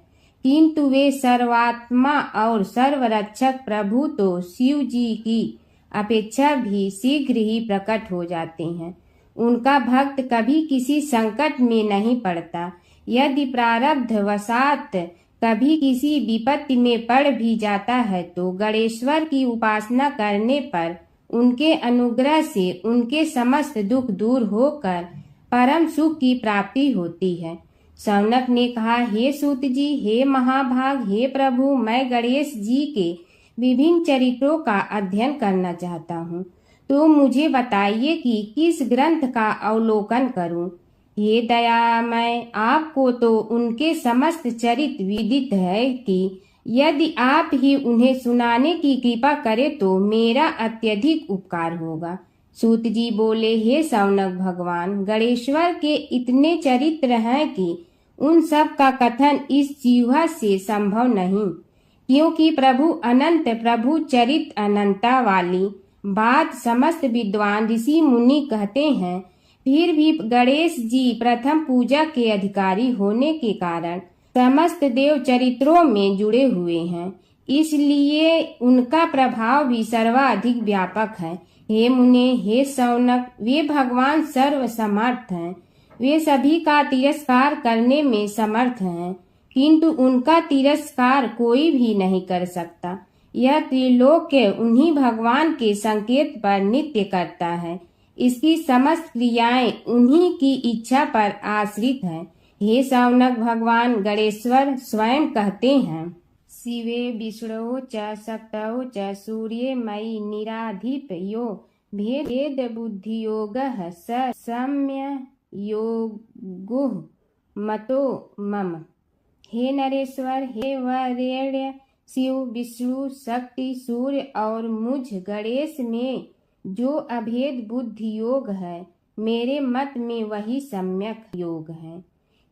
किंतु वे सर्वात्मा और सर्वरक्षक प्रभु तो शिव जी की अपेक्षा भी शीघ्र ही प्रकट हो जाते हैं। उनका भक्त कभी किसी संकट में नहीं पड़ता। यदि प्रारब्ध वशात कभी किसी विपत्ति में पड़ भी जाता है तो गणेश्वर की उपासना करने पर उनके अनुग्रह से उनके समस्त दुख दूर होकर परम सुख की प्राप्ति होती है। शौनक ने कहा, हे सूत जी, हे महाभाग, हे प्रभु, मैं गणेश जी के विभिन्न चरित्रों का अध्ययन करना चाहता हूँ, तो मुझे बताइए कि किस ग्रंथ का अवलोकन करूँ। हे दयामय, आपको तो उनके समस्त चरित्र विदित है कि यदि आप ही उन्हें सुनाने की कृपा करें तो मेरा अत्यधिक उपकार होगा। सूत जी बोले, हे शौनक भगवान, गणेश्वर के इतने चरित्र हैं कि उन सब का कथन इस जीवा से संभव नहीं, क्योंकि प्रभु अनंत, प्रभु चरित्र अनंता वाली बात समस्त विद्वान ऋषि मुनि कहते हैं। फिर भी गणेश जी प्रथम पूजा के अधिकारी होने के कारण समस्त देव चरित्रों में जुड़े हुए हैं, इसलिए उनका प्रभाव भी सर्वाधिक व्यापक है। हे मुने, हे शौनक, वे भगवान सर्व समर्थ हैं। वे सभी का तिरस्कार करने में समर्थ हैं, किंतु उनका तिरस्कार कोई भी नहीं कर सकता। यह त्रिलोक्य उन्हीं भगवान के संकेत पर नित्य करता है। इसकी समस्त क्रियाएं उन्हीं की इच्छा पर आश्रित हैं। हे शौनक भगवान गणेश्वर स्वयं कहते हैं, शिवे विष्णु च शक्तौ च सूर्ये मयि निराधिप यो भेद बुद्धि योग स सम्य योगो मतो मम। हे नरेश्वर, हे वरेण्य, शिव, विष्णु, शक्ति, सूर्य और मुझ गणेश में जो अभेद बुद्धि योग है, मेरे मत में वही सम्यक योग है।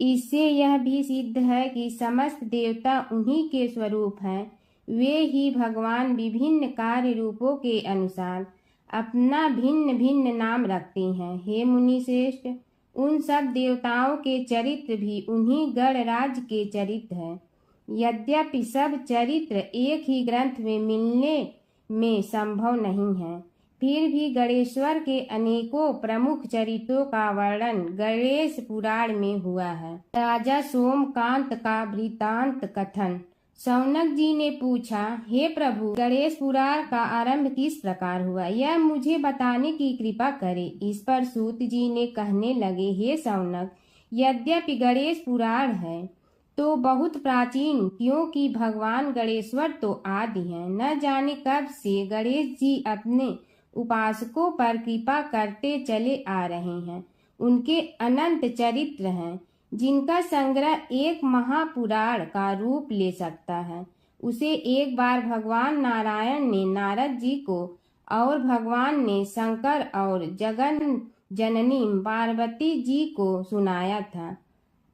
इससे यह भी सिद्ध है कि समस्त देवता उन्हीं के स्वरूप हैं। वे ही भगवान विभिन्न कार्य रूपों के अनुसार अपना भिन्न भिन्न नाम रखते हैं। हे मुनि श्रेष्ठ, उन सब देवताओं के चरित्र भी उन्हीं गणराज के चरित्र हैं। यद्यपि सब चरित्र एक ही ग्रंथ में मिलने में संभव नहीं है, फिर भी गणेश्वर के अनेकों प्रमुख चरित्रों का वर्णन गणेश पुराण में हुआ है। राजा सोमकांत का वृत्तांत कथन। शौनक जी ने पूछा, हे प्रभु, गणेश पुराण का आरंभ किस प्रकार हुआ, यह मुझे बताने की कृपा करे। इस पर सूत जी ने कहने लगे, हे शौनक, यद्यपि गणेश पुराण है तो बहुत प्राचीन, क्योंकि भगवान गणेश्वर तो आदि हैं। न जाने कब से गणेश जी अपने उपासकों पर कृपा करते चले आ रहे हैं। उनके अनंत चरित्र हैं, जिनका संग्रह एक महापुराण का रूप ले सकता है। उसे एक बार भगवान नारायण ने नारद जी को और भगवान ने शंकर और जगन जननी पार्वती जी को सुनाया था।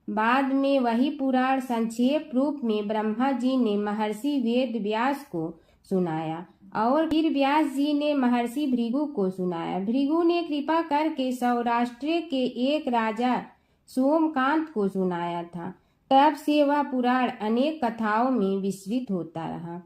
बाद में वही पुराण संक्षेप रूप में ब्रह्मा जी ने महर्षि वेद व्यास को सुनाया और फिर व्यास जी ने महर्षि भृगु को सुनाया। भृगु ने कृपा करके सौराष्ट्र के एक राजा सोमकांत को सुनाया था। तब से वह पुराण अनेक कथाओं में विस्तृत होता रहा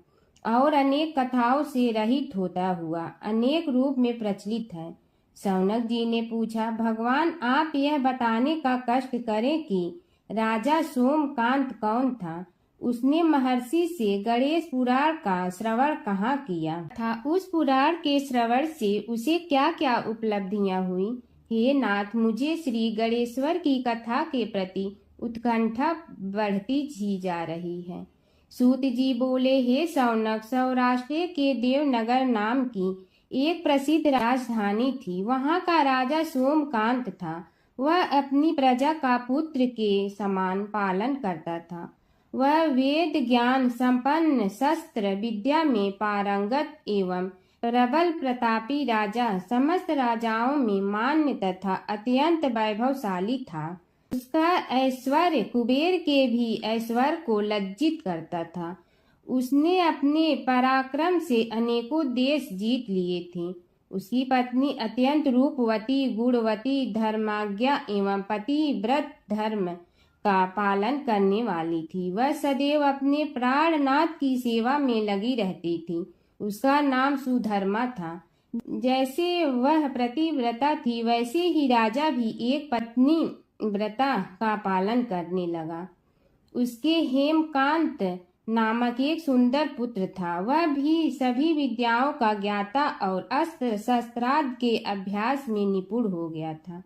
और अनेक कथाओं से रहित होता हुआ अनेक रूप में प्रचलित है। शौनक जी ने पूछा, भगवान, आप यह बताने का कष्ट करें कि राजा सोमकांत कौन था। उसने महर्षि से गणेश पुराण का श्रवण कहाँ किया था, उस पुराण के श्रवण से उसे क्या क्या उपलब्धियां हुई। हे नाथ, मुझे श्री गणेश्वर की कथा के प्रति उत्कंठा बढ़ती ही जा रही है। सूत जी बोले, हे शौनक, सौराष्ट्र के देवनगर नाम की एक प्रसिद्ध राजधानी थी। वहाँ का राजा सोमकांत था। वह अपनी प्रजा का पुत्र के समान पालन करता था। वह वेद ज्ञान संपन्न, शस्त्र विद्या में पारंगत एवं प्रबल प्रतापी राजा, समस्त राजाओं में मान्य तथा अत्यंत वैभवशाली था। उसका ऐश्वर्य कुबेर के भी ऐश्वर्य को लज्जित करता था। उसने अपने पराक्रम से अनेकों देश जीत लिए थे। उसकी पत्नी अत्यंत रूपवती, गुणवती, धर्माज्ञा एवं पतिव्रत धर्म का पालन करने वाली थी। वह सदैव अपने प्राणनाथ की सेवा में लगी रहती थी। उसका नाम सुधर्मा था। जैसे वह प्रतिव्रता थी, वैसे ही राजा भी एक पत्नी व्रता का पालन करने लगा। उसके हेमकांत नामक एक सुंदर पुत्र था। वह भी सभी विद्याओं का ज्ञाता और अस्त्र शस्त्रादि के अभ्यास में निपुण हो गया था।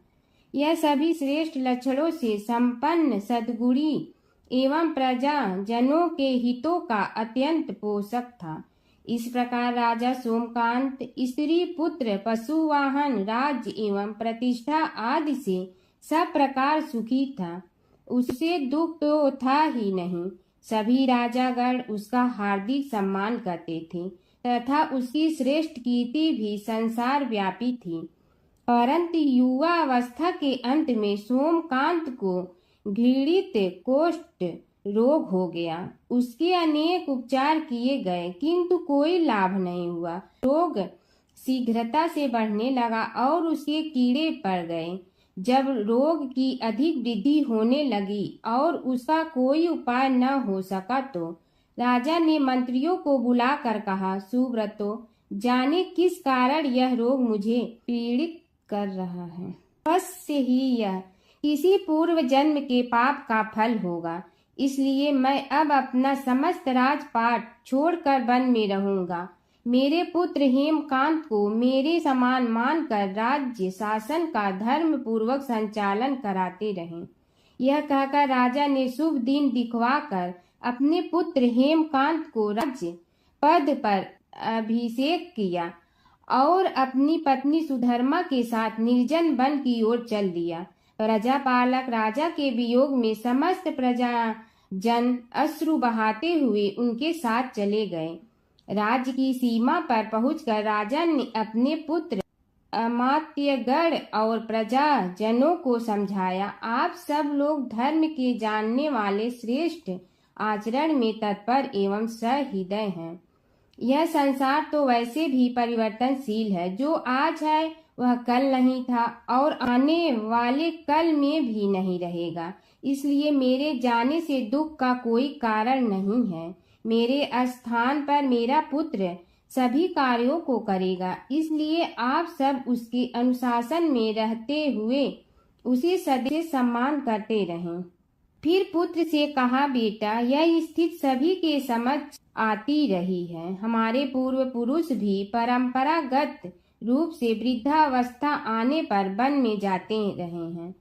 यह सभी श्रेष्ठ लक्षणों से संपन्न, सद्गुणी एवं प्रजा जनों के हितों का अत्यंत पोषक था। इस प्रकार राजा सोमकांत स्त्री, पुत्र, पशु, वाहन, राज्य एवं प्रतिष्ठा आदि से सब प्रकार सुखी था। उससे दुख तो था ही नहीं। सभी राजागण उसका हार्दिक सम्मान करते थे तथा उसकी श्रेष्ठ कीर्ति भी संसार व्यापी थी। परंतु युवावस्था के अंत में सोमकांत को घृणित कोष्ठ रोग हो गया। उसके अनेक उपचार किए गए, किंतु कोई लाभ नहीं हुआ। रोग शीघ्रता से बढ़ने लगा और उसके कीड़े पड़ गए। जब रोग की अधिक वृद्धि होने लगी और उसका कोई उपाय न हो सका, तो राजा ने मंत्रियों को बुलाकर कहा, सुव्रतो, जाने किस कारण यह रोग मुझे पीड़ित कर रहा है। अवश्य ही यह किसी पूर्व जन्म के पाप का फल होगा। इसलिए मैं अब अपना समस्त राजपाट छोड़कर वन में रहूंगा। मेरे पुत्र हेमकांत को मेरे समान मानकर राज्य शासन का धर्म पूर्वक संचालन कराते रहें। यह कहकर राजा ने शुभ दिन दिखवाकर अपने पुत्र हेमकांत को राज्य पद पर अभिषेक किया और अपनी पत्नी सुधर्मा के साथ निर्जन वन की ओर चल दिया। प्रजापालक राजा के वियोग में समस्त प्रजा जन अश्रु बहाते हुए उनके साथ चले गए। राज्य की सीमा पर पहुंचकर राजा ने अपने पुत्र अमात्यगण और प्रजा जनों को समझाया, आप सब लोग धर्म के जानने वाले, श्रेष्ठ आचरण में तत्पर एवं सहृदय हैं। यह संसार तो वैसे भी परिवर्तनशील है। जो आज है वह कल नहीं था और आने वाले कल में भी नहीं रहेगा। इसलिए मेरे जाने से दुख का कोई कारण नहीं है। मेरे स्थान पर मेरा पुत्र सभी कार्यों को करेगा। इसलिए आप सब उसके अनुशासन में रहते हुए उसे सदैव सम्मान करते रहें। फिर पुत्र से कहा, बेटा, यह स्थिति सभी के समझ आती रही है। हमारे पूर्व पुरुष भी परंपरागत रूप से वृद्धावस्था आने पर वन में जाते रहे हैं।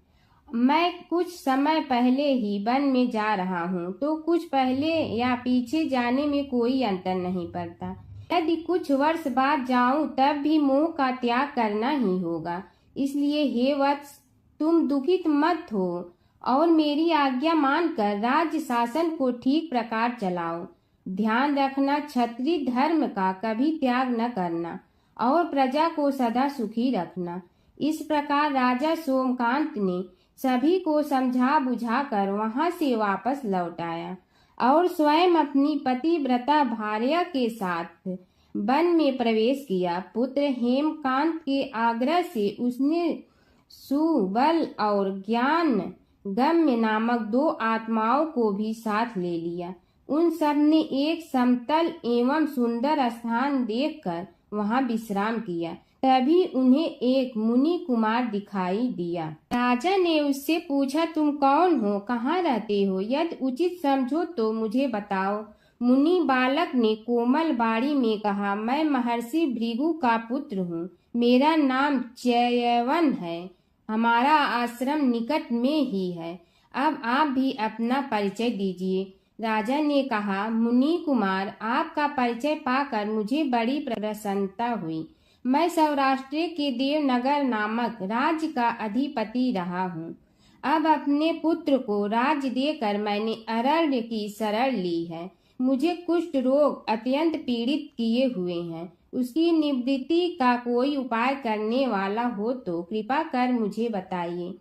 मैं कुछ समय पहले ही वन में जा रहा हूँ, तो कुछ पहले या पीछे जाने में कोई अंतर नहीं पड़ता। यदि कुछ वर्ष बाद जाऊं तब भी मोह का त्याग करना ही होगा। इसलिए हे वत्स, तुम दुखित मत हो और मेरी आज्ञा मानकर राज्य शासन को ठीक प्रकार चलाओ। ध्यान रखना, क्षत्रिय धर्म का कभी त्याग न करना और प्रजा को सदा सुखी रखना। इस प्रकार राजा सोमकांत ने सभी को समझा बुझाकर वहां से वापस लौट आया और स्वयं अपनी पतिव्रता भार्या के साथ वन में प्रवेश किया। पुत्र हेमकांत के आग्रह से उसने सुबल और ज्ञान गम्य नामक 2 आत्माओं को भी साथ ले लिया। उन सब ने एक समतल एवं सुंदर स्थान देखकर वहां विश्राम किया तभी उन्हें एक मुनि कुमार दिखाई दिया। राजा ने उससे पूछा, तुम कौन हो, कहाँ रहते हो? यदि उचित समझो तो मुझे बताओ। मुनि बालक ने कोमल बाड़ी में कहा, मैं महर्षि भृगु का पुत्र हूँ। मेरा नाम च्यवन है। हमारा आश्रम निकट में ही है। अब आप भी अपना परिचय दीजिए। राजा ने कहा, मुनि कुमार, आपका परिचय पाकर मुझे बड़ी प्रसन्नता हुई। मैं सौराष्ट्र के देवनगर नामक राज्य का अधिपति रहा हूँ। अब अपने पुत्र को राज्य देकर मैंने अरण्य की शरण ली है। मुझे कुष्ठ रोग अत्यंत पीड़ित किए हुए हैं। उसकी निवृत्ति का कोई उपाय करने वाला हो तो कृपा कर मुझे बताइए।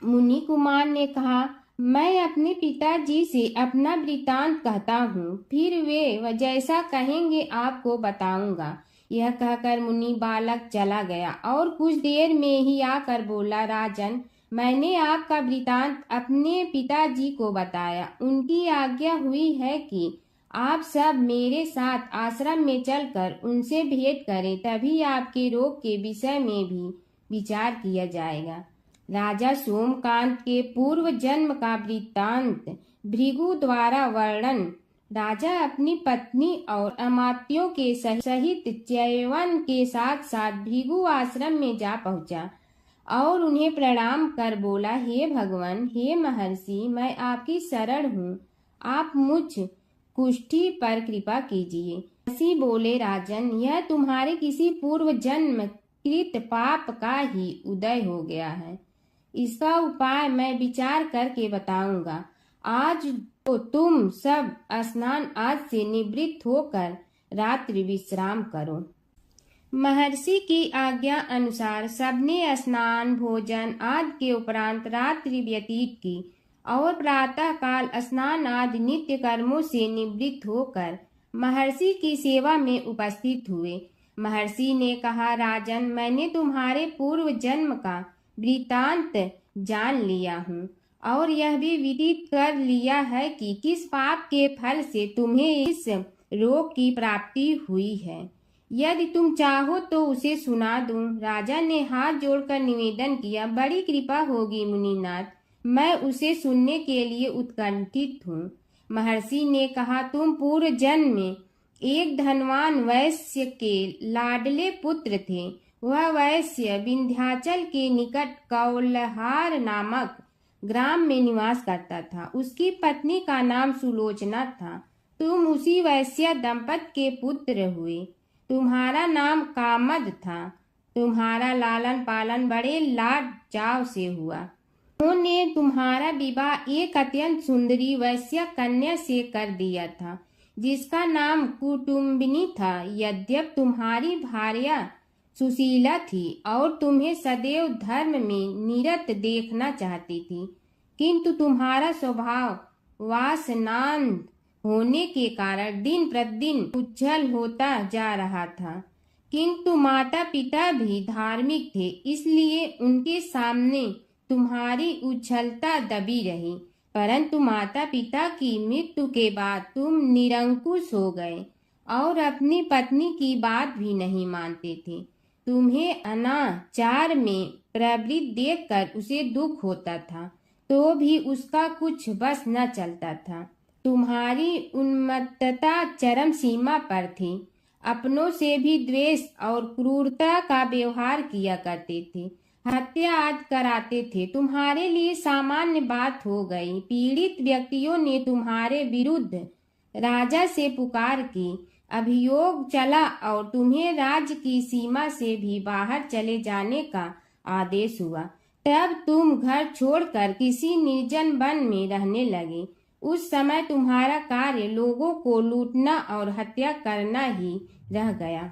मुनि कुमार ने कहा, मैं अपने पिताजी से अपना वृतांत कहता हूँ, फिर वे जैसा कहेंगे आपको बताऊंगा। यह कहकर मुनि बालक चला गया और कुछ देर में ही आकर बोला, राजन, मैंने आपका वृतांत अपने पिताजी को बताया। उनकी आज्ञा हुई है कि आप सब मेरे साथ आश्रम में चलकर उनसे भेंट करें, तभी आपके रोग के विषय में भी विचार किया जाएगा। राजा सोमकांत के पूर्व जन्म का वृत्तांत भृगु द्वारा वर्णन। राजा अपनी पत्नी और अमात्यों के सहित च्यवन के साथ साथ भृगु आश्रम में जा पहुंचा और उन्हें प्रणाम कर बोला, हे भगवान, हे महर्षि, मैं आपकी शरण हूँ। आप मुझ कुष्ठी पर कृपा कीजिए। महर्षि बोले, राजन, यह तुम्हारे किसी पूर्व जन्म कृत पाप का ही उदय हो गया है। इसका उपाय मैं विचार करके बताऊंगा। आज तो तुम सब स्नान आज से निवृत्त होकर रात्रि विश्राम करो। महर्षि की आज्ञा अनुसार सबने स्नान, भोजन आदि के उपरांत रात्रि व्यतीत की और प्रातः काल स्नान आदि नित्य कर्मों से निवृत्त होकर महर्षि की सेवा में उपस्थित हुए। महर्षि ने कहा, राजन, मैंने तुम्हारे पूर्व जन्म का वृतांत जान लिया हूँ और यह भी विदित कर लिया है कि किस पाप के फल से तुम्हें इस रोग की प्राप्ति हुई है। यदि तुम चाहो तो उसे सुना दूं। राजा ने हाथ जोड़कर निवेदन किया, बड़ी कृपा होगी मुनिनाथ, मैं उसे सुनने के लिए उत्कंठित हूँ। महर्षि ने कहा, तुम पूर्व जन्म में एक धनवान वैश्य के लाडले पुत्र थे। वह वैश्य विंध्याचल के निकट कौलहार नामक ग्राम में निवास करता था। उसकी पत्नी का नाम सुलोचना था। तुम उसी वैश्य दंपत के पुत्र हुए। तुम्हारा नाम कामद था। तुम्हारा लालन पालन बड़े लाड चाव से हुआ। उन्होंने तुम्हारा विवाह एक अत्यंत सुंदरी वैश्य कन्या से कर दिया था, जिसका नाम कुटुम्बिनी था। यद्यप तुम्हारी भार्या सुशीला थी और तुम्हें सदैव धर्म में निरत देखना चाहती थी, किंतु तुम्हारा स्वभाव वासनांध होने के कारण दिन प्रतिदिन उज्जवल होता जा रहा था। किंतु माता पिता भी धार्मिक थे, इसलिए उनके सामने तुम्हारी उज्ज्वलता दबी रही। परंतु माता पिता की मृत्यु के बाद तुम निरंकुश हो गए और अपनी पत्नी की बात भी नहीं मानते थे। तुम्हें अनाचार में प्रवृत्त देखकर उसे दुख होता था, तो भी उसका कुछ बस न चलता था। तुम्हारी उन्मत्तता चरम सीमा पर थी। अपनों से भी द्वेष और क्रूरता का व्यवहार किया करते थे। हत्या आदि कराते थे। तुम्हारे लिए सामान्य बात हो गई। पीड़ित व्यक्तियों ने तुम्हारे विरुद्ध राजा से पुकार की। अभियोग चला और तुम्हें राज्य की सीमा से भी बाहर चले जाने का आदेश हुआ। तब तुम घर छोड़कर किसी निर्जन वन में रहने लगे। उस समय तुम्हारा कार्य लोगों को लूटना और हत्या करना ही रह गया।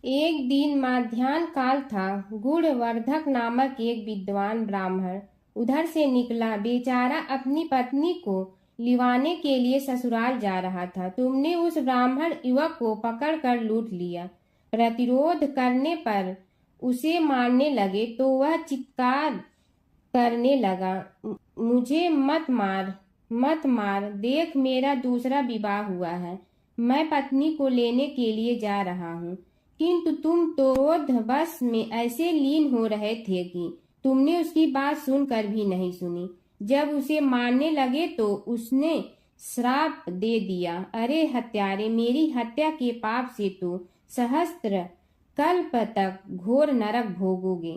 एक दिन माध्याह्न काल था। गुणवर्धक नामक एक विद्वान ब्राह्मण उधर से निकला। बेचारा अपनी पत्नी को लिवाने के लिए ससुराल जा रहा था। तुमने उस ब्राह्मण युवक को पकड़कर लूट लिया। प्रतिरोध करने पर उसे मारने लगे तो वह चित्कार करने लगा, मुझे मत मार, मत मार, देख मेरा दूसरा विवाह हुआ है। मैं पत्नी को लेने के लिए जा रहा हूँ। किंतु तुम तो क्रोध बस में ऐसे लीन हो रहे थे कि तुमने उसकी बात सुनकर भी नहीं सुनी। जब उसे मारने लगे तो उसने श्राप दे दिया, अरे हत्यारे, मेरी हत्या के पाप से तो सहस्त्र कल्प तक घोर नरक भोगोगे।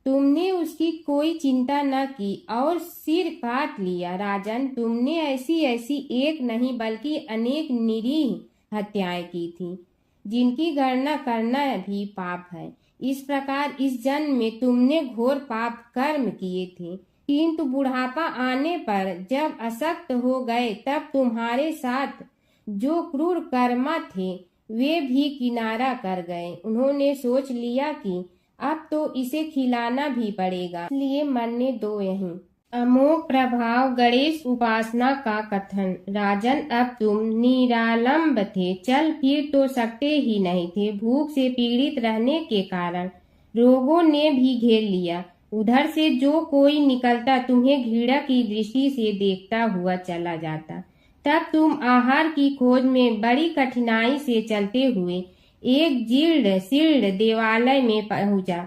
तुमने उसकी कोई चिंता न की और सिर काट लिया। राजन, तुमने ऐसी ऐसी एक नहीं बल्कि अनेक निरीह हत्याएं की थी, जिनकी गणना करना भी पाप है। इस प्रकार इस जन्म में तुमने घोर पाप कर्म किए थे, किंतु बुढ़ापा आने पर जब अशक्त हो गए तब तुम्हारे साथ जो क्रूर कर्मा थे वे भी किनारा कर गए। उन्होंने सोच लिया कि अब तो इसे खिलाना भी पड़ेगा, इसलिए मरने दो यहीं। अमोघ प्रभाव गणेश उपासना का कथन। राजन, अब तुम निरालंब थे, चल फिर तो सकते ही नहीं थे। भूख से पीड़ित रहने के कारण रोगों ने भी घेर लिया। उधर से जो कोई निकलता तुम्हें घृणा की दृष्टि से देखता हुआ चला जाता। तब तुम आहार की खोज में बड़ी कठिनाई से चलते हुए एक जीर्ण शीर्ण देवालय में पहुंचा।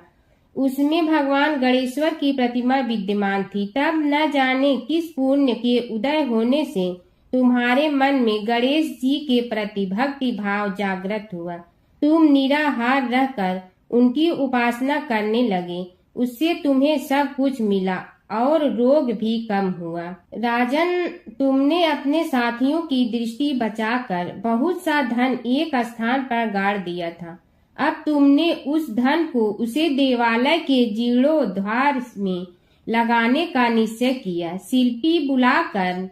उसमें भगवान गणेश्वर की प्रतिमा विद्यमान थी। तब न जाने किस पुण्य के उदय होने से तुम्हारे मन में गणेश जी के प्रति भक्ति भाव जागृत हुआ। तुम निराहार रहकर उनकी उपासना करने लगे। उससे तुम्हें सब कुछ मिला और रोग भी कम हुआ। राजन, तुमने अपने साथियों की दृष्टि बचाकर बहुत सा धन एक स्थान पर गाड़ दिया था। अब तुमने उस धन को उसे देवालय के जीर्णोद्धार में लगाने का निश्चय किया। शिल्पी बुलाकर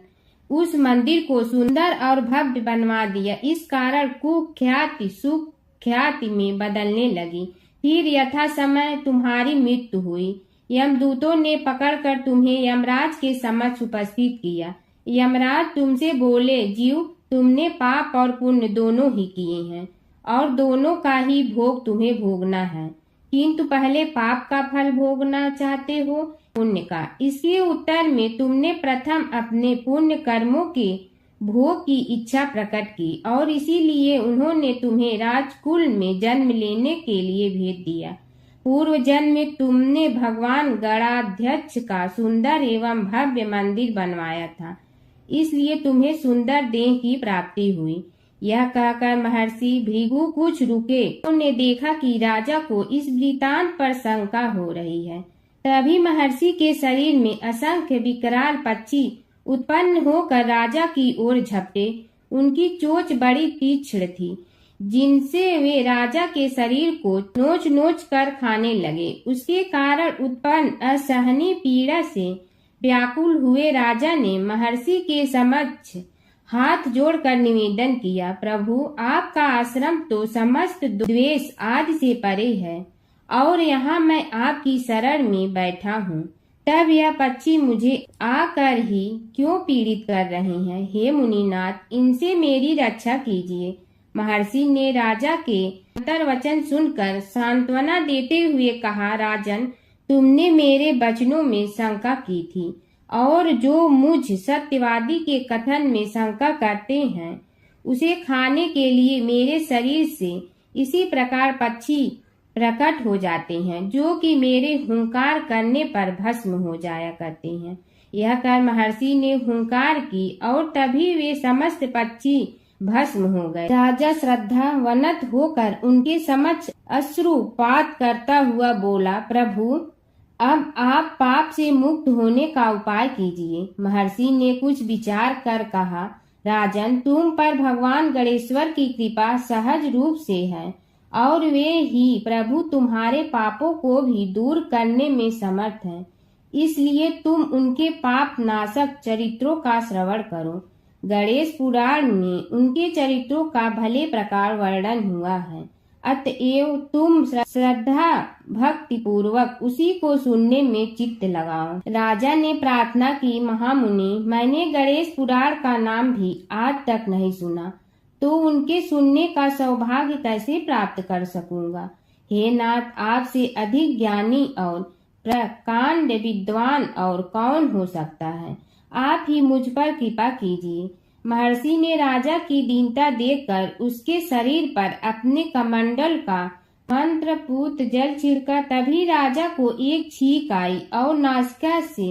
उस मंदिर को सुंदर और भव्य बनवा दिया। इस कारण कुख्याति सुख्याति में बदलने लगी। फिर यथा समय तुम्हारी मृत्यु हुई। यमदूतों ने पकड़कर तुम्हें यमराज के समक्ष उपस्थित किया। यमराज तुमसे बोले, जीव, तुमने पाप और पुण्य दोनों ही किए हैं और दोनों का ही भोग तुम्हें भोगना है, किंतु पहले पाप का फल भोगना चाहते हो पुण्य का। इसके उत्तर में तुमने प्रथम अपने पुण्य कर्मों के भोग की इच्छा प्रकट की और इसीलिए उन्होंने तुम्हें राजकुल में जन्म लेने के लिए भेज दिया। पूर्व जन्म में तुमने भगवान गणाध्यक्ष का सुंदर एवं भव्य मंदिर बनवाया था, इसलिए तुम्हें सुंदर देह की प्राप्ति हुई। यह कहकर महर्षि भृगु कुछ रुके। उन्होंने देखा कि राजा को इस वृतांत पर शंका हो रही है। तभी महर्षि के शरीर में असंख्य विकराल पक्षी उत्पन्न होकर राजा की ओर झपटे। उनकी चोंच बड़ी तीक्ष्ण थी, जिनसे वे राजा के शरीर को नोच नोच कर खाने लगे। उसके कारण उत्पन्न असहनीय पीड़ा से व्याकुल हुए राजा ने महर्षि के समक्ष हाथ जोड़कर निवेदन किया, प्रभु, आपका आश्रम तो समस्त द्वेष आदि से परे है और यहाँ मैं आपकी शरण में बैठा हूँ। तब यह पक्षी मुझे आकर ही क्यों पीड़ित कर रहे हैं? हे मुनिनाथ, इनसे मेरी रक्षा कीजिए। महर्षि ने राजा के अंतर्वचन सुनकर सांत्वना देते हुए कहा, राजन, तुमने मेरे वचनों में शंका की थी और जो मुझ सत्यवादी के कथन में शंका करते हैं उसे खाने के लिए मेरे शरीर से इसी प्रकार पक्षी प्रकट हो जाते हैं, जो कि मेरे हुंकार करने पर भस्म हो जाया करते हैं। यह कर महर्षि ने हुंकार की और तभी वे समस्त पक्षी भस्म हो गए। राजा श्रद्धावनत होकर उनके समक्ष अश्रुपात करता हुआ बोला, प्रभु, अब आप पाप से मुक्त होने का उपाय कीजिए। महर्षि ने कुछ विचार कर कहा, राजन, तुम पर भगवान गणेश्वर की कृपा सहज रूप से है और वे ही प्रभु तुम्हारे पापों को भी दूर करने में समर्थ हैं। इसलिए तुम उनके पाप नाशक चरित्रों का श्रवण करो। गणेश पुराण में उनके चरित्रों का भले प्रकार वर्णन हुआ है, अतएव तुम श्रद्धा भक्ति पूर्वक उसी को सुनने में चित्त लगाओ। राजा ने प्रार्थना की, महामुनि, मैंने गणेश पुराण का नाम भी आज तक नहीं सुना, तो उनके सुनने का सौभाग्य कैसे प्राप्त कर सकूंगा? हे नाथ, आपसे अधिक ज्ञानी और प्रकांड विद्वान और कौन हो सकता है? आप ही मुझ पर कृपा कीजिए। महर्षि ने राजा की दीनता देखकर उसके शरीर पर अपने कमंडल का मंत्रपूत जल छिड़का, तभी राजा को एक छींक आई और नासिका से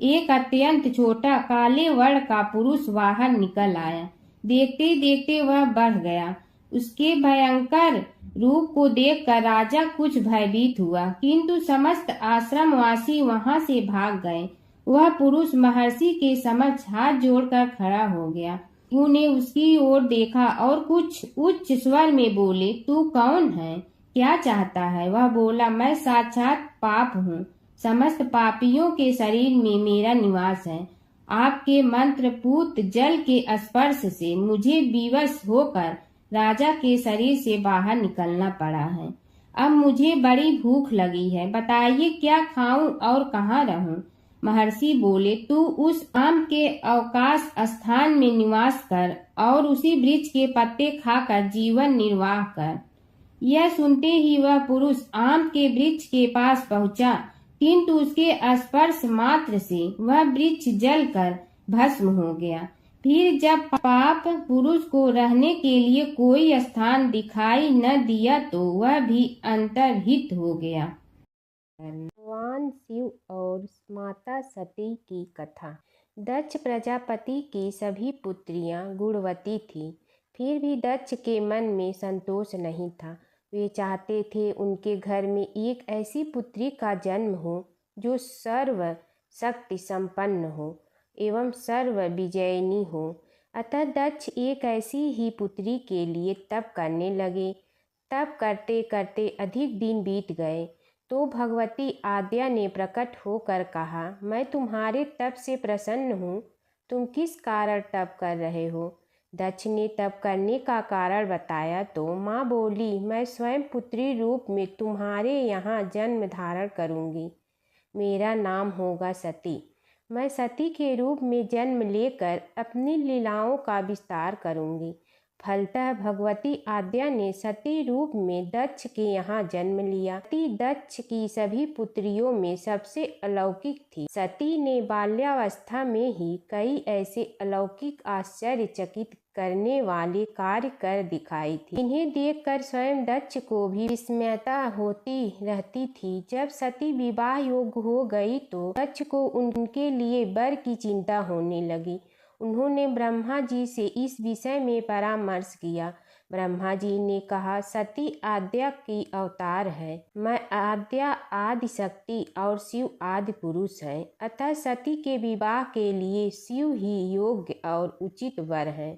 एक अत्यंत छोटा काले वर्ण का पुरुष बाहर निकल आया। देखते देखते वह बढ़ गया। उसके भयंकर रूप को देखकर राजा कुछ भयभीत हुआ, किंतु समस्त आश्रमवासी वहां से भाग गए। वह पुरुष महर्षि के समक्ष हाथ जोड़कर खड़ा हो गया। ने उसकी ओर देखा और कुछ उच्च स्वर में बोले, तू कौन है, क्या चाहता है? वह बोला, मैं साक्षात पाप हूँ। समस्त पापियों के शरीर में मेरा निवास है। आपके मंत्रपूत जल के स्पर्श से मुझे विवश होकर राजा के शरीर से बाहर निकलना पड़ा है। अब मुझे बड़ी भूख लगी है, बताइए क्या खाऊं और कहाँ रहूं? महर्षि बोले, तू उस आम के अवकाश स्थान में निवास कर और उसी वृक्ष के पत्ते खाकर जीवन निर्वाह कर। यह सुनते ही वह पुरुष आम के वृक्ष के पास पहुंचा, किंतु उसके स्पर्श मात्र से वह वृक्ष जलकर भस्म हो गया। फिर जब पाप पुरुष को रहने के लिए कोई स्थान दिखाई न दिया तो वह भी अंतर्हित हो गया। भगवान शिव और माता सती की कथा। दक्ष प्रजापति की सभी पुत्रियां गुणवती थीं, फिर भी दक्ष के मन में संतोष नहीं था। वे चाहते थे उनके घर में एक ऐसी पुत्री का जन्म हो जो सर्व शक्ति संपन्न हो एवं सर्व विजयिनी हो। अतः दक्ष एक ऐसी ही पुत्री के लिए तप करने लगे। तप करते करते अधिक दिन बीत गए तो भगवती आद्या ने प्रकट होकर कहा, मैं तुम्हारे तप से प्रसन्न हूँ। तुम किस कारण तप कर रहे हो? दक्ष ने तप करने का कारण बताया तो माँ बोली, मैं स्वयं पुत्री रूप में तुम्हारे यहाँ जन्म धारण करूँगी। मेरा नाम होगा सती। मैं सती के रूप में जन्म लेकर अपनी लीलाओं का विस्तार करूँगी। फलतः भगवती आद्या ने सती रूप में दक्ष के यहाँ जन्म लिया। सती दक्ष की सभी पुत्रियों में सबसे अलौकिक थी। सती ने बाल्यावस्था में ही कई ऐसे अलौकिक आश्चर्यचकित करने वाले कार्य कर दिखाई थी। इन्हें देखकर स्वयं दक्ष को भी विस्मयता होती रहती थी। जब सती विवाह योग्य हो गई तो दक्ष को उनके लिए वर की चिंता होने लगी। उन्होंने ब्रह्मा जी से इस विषय में परामर्श किया। ब्रह्मा जी ने कहा, सती आद्या की अवतार है। मैं आद्या आदि शक्ति और शिव आदि पुरुष है। अतः सती के विवाह के लिए शिव ही योग्य और उचित वर है।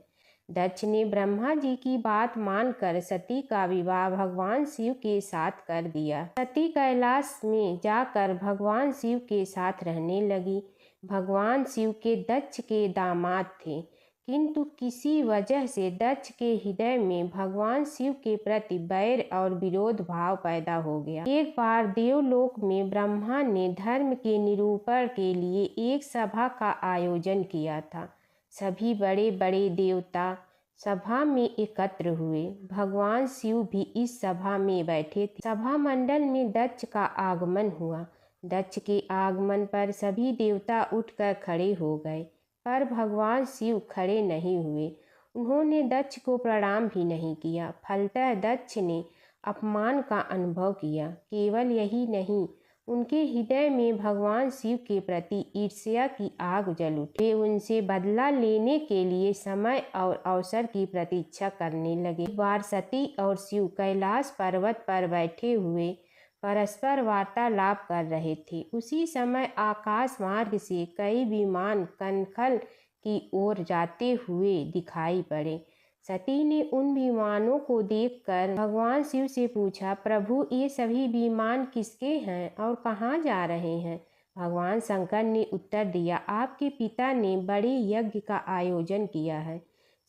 दक्ष ने ब्रह्मा जी की बात मानकर सती का विवाह भगवान शिव के साथ कर दिया। सती कैलाश में जाकर भगवान शिव के साथ रहने लगी। भगवान शिव के दक्ष के दामाद थे, किंतु किसी वजह से दक्ष के हृदय में भगवान शिव के प्रति बैर और विरोध भाव पैदा हो गया। एक बार देवलोक में ब्रह्मा ने धर्म के निरूपण के लिए एक सभा का आयोजन किया था। सभी बड़े बड़े देवता सभा में एकत्र हुए। भगवान शिव भी इस सभा में बैठे थे। सभा मंडल में दक्ष का आगमन हुआ। दक्ष के आगमन पर सभी देवता उठकर खड़े हो गए, पर भगवान शिव खड़े नहीं हुए। उन्होंने दक्ष को प्रणाम भी नहीं किया। फलतः दक्ष ने अपमान का अनुभव किया। केवल यही नहीं, उनके हृदय में भगवान शिव के प्रति ईर्ष्या की आग जल उठी। वे उनसे बदला लेने के लिए समय और अवसर की प्रतीक्षा करने लगे। एक बार सती और शिव कैलाश पर्वत पर बैठे हुए परस्पर वार्तालाप कर रहे थे। उसी समय आकाश मार्ग से कई विमान कनखल की ओर जाते हुए दिखाई पड़े। सती ने उन विमानों को देखकर भगवान शिव से पूछा, प्रभु ये सभी विमान किसके हैं और कहाँ जा रहे हैं? भगवान शंकर ने उत्तर दिया, आपके पिता ने बड़े यज्ञ का आयोजन किया है।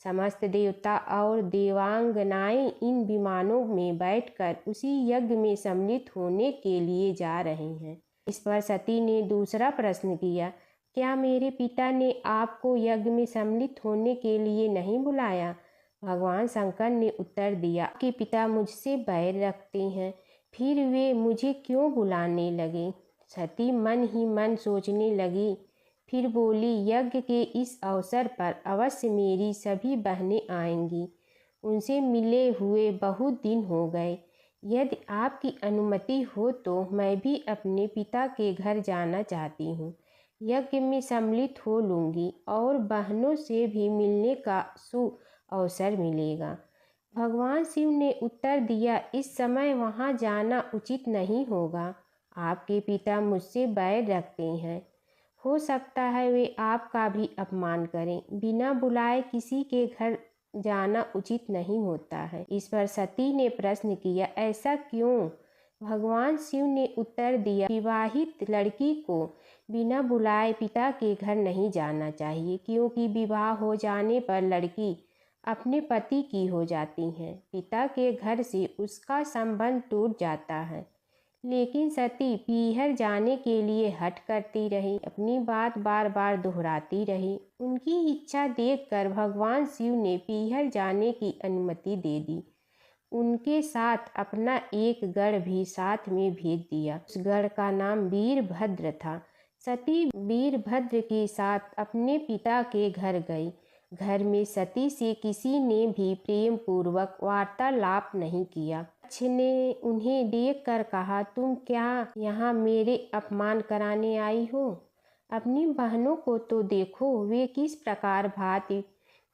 समस्त देवता और देवांगनाएं इन विमानों में बैठकर उसी यज्ञ में सम्मिलित होने के लिए जा रहे हैं। इस पर सती ने दूसरा प्रश्न किया, क्या मेरे पिता ने आपको यज्ञ में सम्मिलित होने के लिए नहीं बुलाया? भगवान शंकर ने उत्तर दिया, आपके पिता मुझसे बैर रखते हैं, फिर वे मुझे क्यों बुलाने लगे? सती मन ही मन सोचने लगी, फिर बोली, यज्ञ के इस अवसर पर अवश्य मेरी सभी बहनें आएंगी। उनसे मिले हुए बहुत दिन हो गए। यदि आपकी अनुमति हो तो मैं भी अपने पिता के घर जाना चाहती हूँ। यज्ञ में सम्मिलित हो लूँगी और बहनों से भी मिलने का अवसर मिलेगा। भगवान शिव ने उत्तर दिया, इस समय वहाँ जाना उचित नहीं होगा। आपके पिता मुझसे बैर रखते हैं। हो सकता है वे आपका भी अपमान करें। बिना बुलाए किसी के घर जाना उचित नहीं होता है। इस पर सती ने प्रश्न किया, ऐसा क्यों? भगवान शिव ने उत्तर दिया, विवाहित लड़की को बिना बुलाए पिता के घर नहीं जाना चाहिए, क्योंकि विवाह हो जाने पर लड़की अपने पति की हो जाती है। पिता के घर से उसका संबंध टूट जाता है। लेकिन सती पीहर जाने के लिए हठ करती रही, अपनी बात बार बार दोहराती रही। उनकी इच्छा देखकर भगवान शिव ने पीहर जाने की अनुमति दे दी। उनके साथ अपना एक गढ़ भी साथ में भेज दिया। उस गढ़ का नाम वीरभद्र था। सती वीरभद्र के साथ अपने पिता के घर गई। घर में सती से किसी ने भी प्रेम पूर्वक वार्तालाप नहीं किया। दक्ष ने उन्हें देखकर कहा, तुम क्या यहाँ मेरे अपमान कराने आई हो? अपनी बहनों को तो देखो, वे किस प्रकार भांति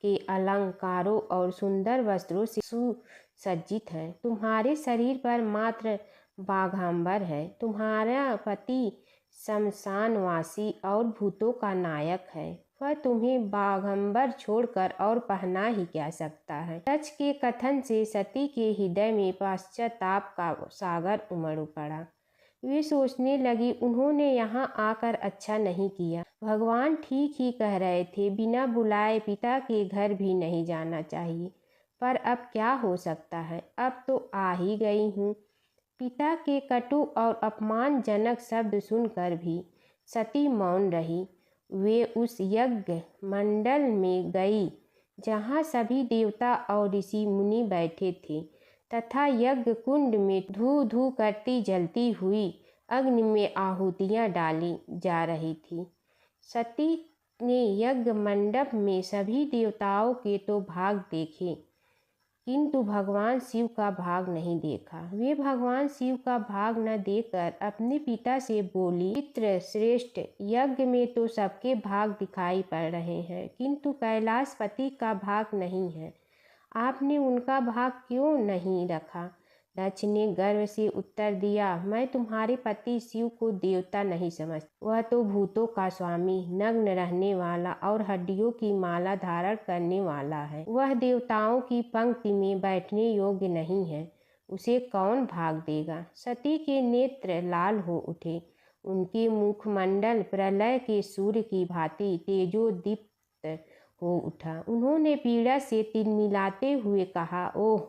के अलंकारों और सुंदर वस्त्रों से सुसज्जित हैं। तुम्हारे शरीर पर मात्र बाघांबर है। तुम्हारा पति शमशानवासी और भूतों का नायक है। वह तुम्हें बाघंबर छोड़कर और पहना ही क्या सकता है। दक्ष के कथन से सती के हृदय में पश्चाताप का सागर उमड़ पड़ा। वे सोचने लगी, उन्होंने यहाँ आकर अच्छा नहीं किया। भगवान ठीक ही कह रहे थे, बिना बुलाए पिता के घर भी नहीं जाना चाहिए। पर अब क्या हो सकता है, अब तो आ ही गई हूँ। पिता के कटु और अपमानजनक शब्द सुनकर भी सती मौन रही। वे उस यज्ञ मंडल में गई जहाँ सभी देवता और ऋषि मुनि बैठे थे, तथा यज्ञ कुंड में धू धू करती जलती हुई अग्नि में आहुतियाँ डाली जा रही थी। सती ने यज्ञ मंडप में सभी देवताओं के तो भाग देखे, किंतु भगवान शिव का भाग नहीं देखा। वे भगवान शिव का भाग न देखकर अपने पिता से बोली, पितृ श्रेष्ठ, यज्ञ में तो सबके भाग दिखाई पड़ रहे हैं, किंतु कैलाशपति का भाग नहीं है। आपने उनका भाग क्यों नहीं रखा? दक्ष ने गर्व से उत्तर दिया, मैं तुम्हारे पति शिव को देवता नहीं समझता। वह तो भूतों का स्वामी, नग्न रहने वाला और हड्डियों की माला धारण करने वाला है। वह देवताओं की पंक्ति में बैठने योग्य नहीं है। उसे कौन भाग देगा? सती के नेत्र लाल हो उठे। उनके मुखमंडल प्रलय के सूर्य की भांति तेजोदीप्त हो उठा। उन्होंने पीड़ा से तिलमिलाते हुए कहा, ओह,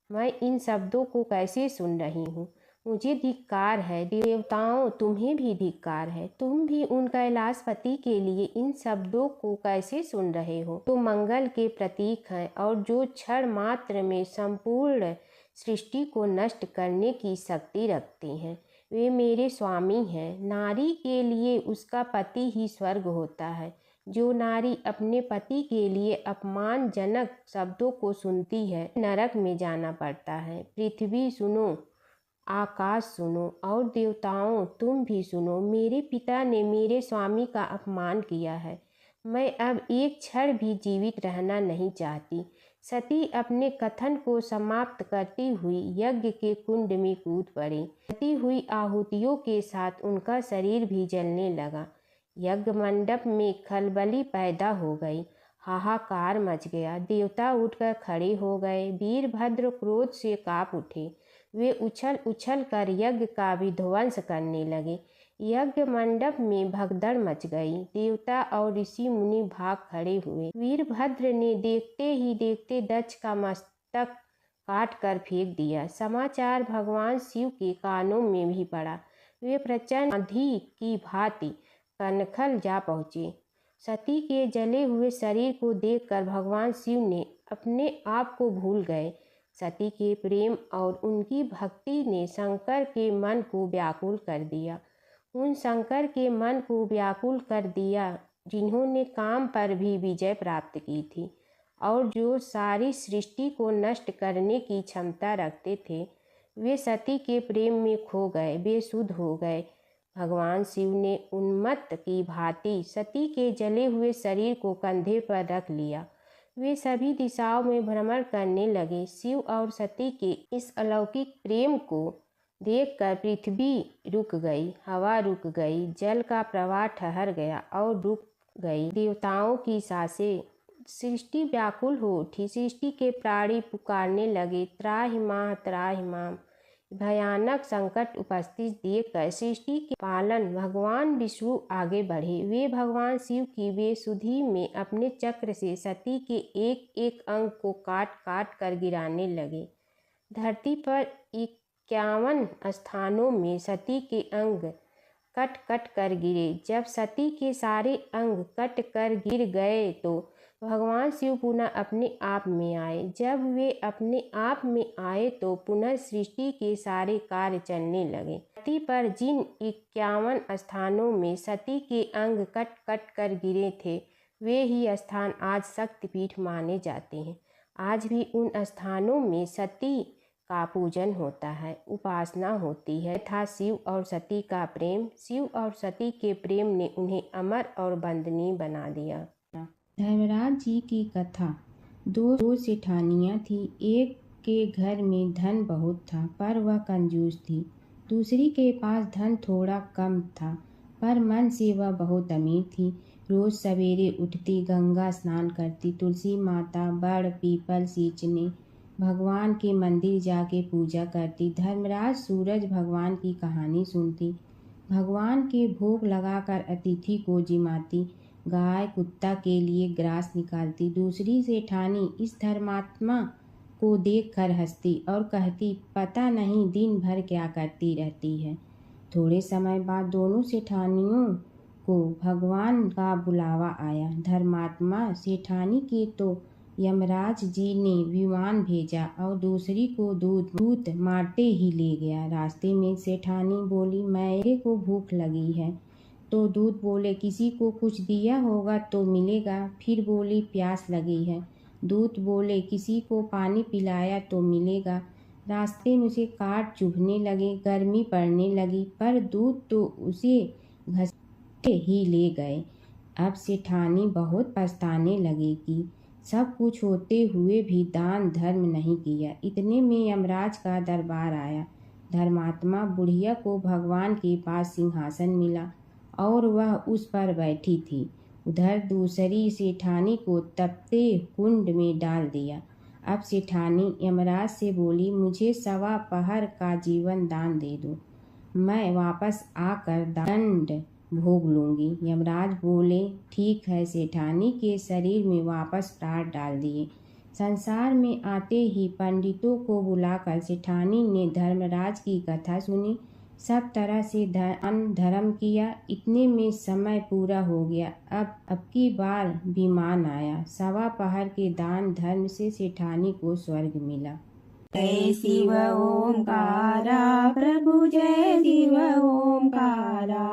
मैं इन शब्दों को कैसे सुन रही हूँ। मुझे धिक्कार है। देवताओं, तुम्हें भी धिक्कार है। तुम भी उन कैलाशपति के लिए इन शब्दों को कैसे सुन रहे हो? तो मंगल के प्रतीक हैं और जो क्षण मात्र में संपूर्ण सृष्टि को नष्ट करने की शक्ति रखते हैं। वे मेरे स्वामी हैं। नारी के लिए उसका पति ही स्वर्ग होता है। जो नारी अपने पति के लिए अपमानजनक शब्दों को सुनती है, नरक में जाना पड़ता है। पृथ्वी सुनो, आकाश सुनो और देवताओं तुम भी सुनो। मेरे पिता ने मेरे स्वामी का अपमान किया है। मैं अब एक क्षण भी जीवित रहना नहीं चाहती। सती अपने कथन को समाप्त करती हुई यज्ञ के कुंड में कूद पड़ी। जलती हुई आहुतियों के साथ उनका शरीर भी जलने लगा। यज्ञ मंडप में खलबली पैदा हो गई। हाहाकार मच गया। देवता उठकर खड़े हो गए। वीरभद्र क्रोध से कांप उठे। वे उछल उछल कर यज्ञ का विध्वंस करने लगे। यज्ञ मंडप में भगदड़ मच गई। देवता और ऋषि मुनि भाग खड़े हुए। वीरभद्र ने देखते ही देखते दक्ष का मस्तक काट कर फेंक दिया। समाचार भगवान शिव के कानों में भी पड़ा। वे प्रचंड आंधी की भांति कनखल जा पहुँचे। सती के जले हुए शरीर को देखकर भगवान शिव ने अपने आप को भूल गए। सती के प्रेम और उनकी भक्ति ने शंकर के मन को व्याकुल कर दिया। उन शंकर के मन को व्याकुल कर दिया जिन्होंने काम पर भी विजय प्राप्त की थी और जो सारी सृष्टि को नष्ट करने की क्षमता रखते थे। वे सती के प्रेम में खो गए, बेसुध हो गए। भगवान शिव ने उन्मत्त की भांति सती के जले हुए शरीर को कंधे पर रख लिया। वे सभी दिशाओं में भ्रमण करने लगे। शिव और सती के इस अलौकिक प्रेम को देखकर पृथ्वी रुक गई, हवा रुक गई, जल का प्रवाह ठहर गया और रुक गई। देवताओं की सांसें, सृष्टि व्याकुल हो उठी। सृष्टि के प्राणी पुकारने लगे, त्राहि मां त्राहि मां। भयानक संकट उपस्थित देखकर सृष्टि के पालन भगवान विष्णु आगे बढ़े। वे भगवान शिव की बेसुधी में अपने चक्र से सती के एक एक अंग को काट काट कर गिराने लगे। धरती पर 51 स्थानों में सती के अंग कट कट कर गिरे। जब सती के सारे अंग कट कर गिर गए तो भगवान शिव पुनः अपने आप में आए। जब वे अपने आप में आए तो पुनः सृष्टि के सारे कार्य चलने लगे। धरती पर जिन 51 स्थानों में सती के अंग कट कट कर गिरे थे, वे ही स्थान आज शक्तिपीठ माने जाते हैं। आज भी उन स्थानों में सती का पूजन होता है, उपासना होती है। था शिव और सती का प्रेम। शिव और सती के प्रेम ने उन्हें अमर और वंदनीय बना दिया। धर्मराज जी की कथा। दो सेठानियाँ थी। एक के घर में धन बहुत था पर वह कंजूस थी। दूसरी के पास धन थोड़ा कम था पर मन से वह बहुत अमीर थी। रोज सवेरे उठती, गंगा स्नान करती, तुलसी माता, बड़, पीपल सींचने, भगवान के मंदिर जाके पूजा करती। धर्मराज सूरज भगवान की कहानी सुनती, भगवान के भोग लगाकर अतिथि को जिमाती, गाय कुत्ता के लिए ग्रास निकालती। दूसरी सेठानी इस धर्मात्मा को देखकर हंसती और कहती, पता नहीं दिन भर क्या करती रहती है। थोड़े समय बाद दोनों सेठानियों को भगवान का बुलावा आया। धर्मात्मा सेठानी के तो यमराज जी ने विमान भेजा और दूसरी को दूत मारते ही ले गया। रास्ते में सेठानी बोली, मेरे को भूख लगी है। तो दूत बोले, किसी को कुछ दिया होगा तो मिलेगा। फिर बोली, प्यास लगी है। दूत बोले, किसी को पानी पिलाया तो मिलेगा। रास्ते में उसे काट चुभने लगे, गर्मी पड़ने लगी, पर दूत तो उसे घसीटे ही ले गए। अब सेठानी बहुत पछताने लगी कि सब कुछ होते हुए भी दान धर्म नहीं किया। इतने में यमराज का दरबार आया। धर्मात्मा बुढ़िया को भगवान के पास सिंहासन मिला और वह उस पर बैठी थी। उधर दूसरी सेठानी को तपते कुंड में डाल दिया। अब सेठानी यमराज से बोली, मुझे 1.25 पहर का जीवन दान दे दो, मैं वापस आकर दंड भोग लूंगी। यमराज बोले, ठीक है। सेठानी के शरीर में वापस प्राण डाल दिए। संसार में आते ही पंडितों को बुलाकर सेठानी ने धर्मराज की कथा सुनी, सब तरह से धर्म किया। इतने में समय पूरा हो गया। अब की बार विमान आया। 1.25 पहर के दान धर्म से सेठानी को स्वर्ग मिला। जय शिव ओंकारा प्रभु, जय शिव ओंकारा।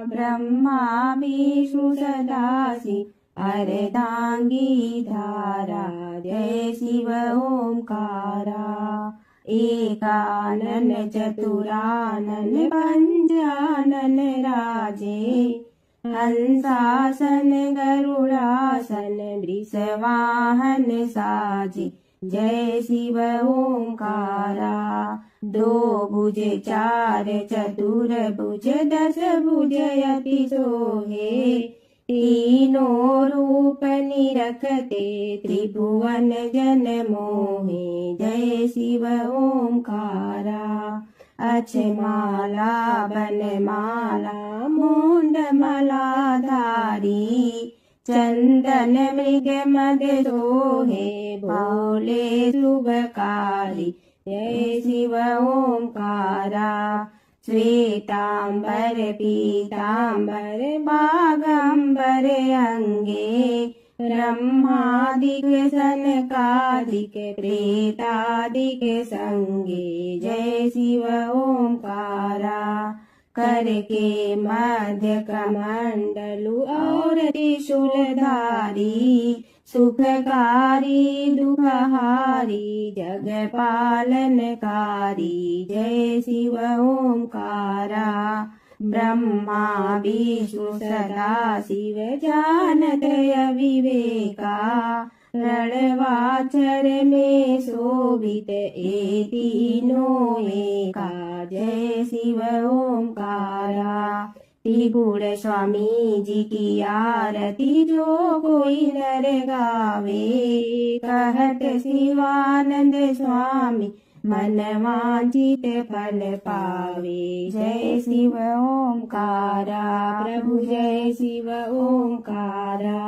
ब्रह्मा विष्णु सदाशिव अर्धांगी धारा। जय शिव ओंकारा। एकानन चतुरानन पंचानन राजे। हंसासन गरुड़ासन वृषवाहन साजे। जय शिव ओंकारा। 2 भुज 4 चतुर भुज 10 भुज अति सोहे। तीनों रूप निरखते त्रिभुवन जन मोहे। जय शिव ओंकारा। अक्षमाला बनमाला मुंडमाला धारी। चंदन मृग मद सोहे भोले शुभकारी। जय शिव ओंकारा। श्वेतांबर पीतांबर बागंबर अंगे। ब्रह्मादिक सनकादिक प्रेतादिक संगे। जय शिव ओंकारा। करके मध्य कमंडलु और त्रिशूलधारी सुखकारी दुखहारी जग पालनकारी जय शिव ओंकारा ब्रह्मा विष्णु सदा शिव जानत अविवेका रणवाचर में शोभित ए तीनों एका जय शिव ओंकारा त्रिगुण स्वामी जी की आरती जो कोई नर गावे कहत शिवानंद स्वामी मन वांछित फल पावे जय शिव ओंकारा प्रभु जय शिव ओंकारा।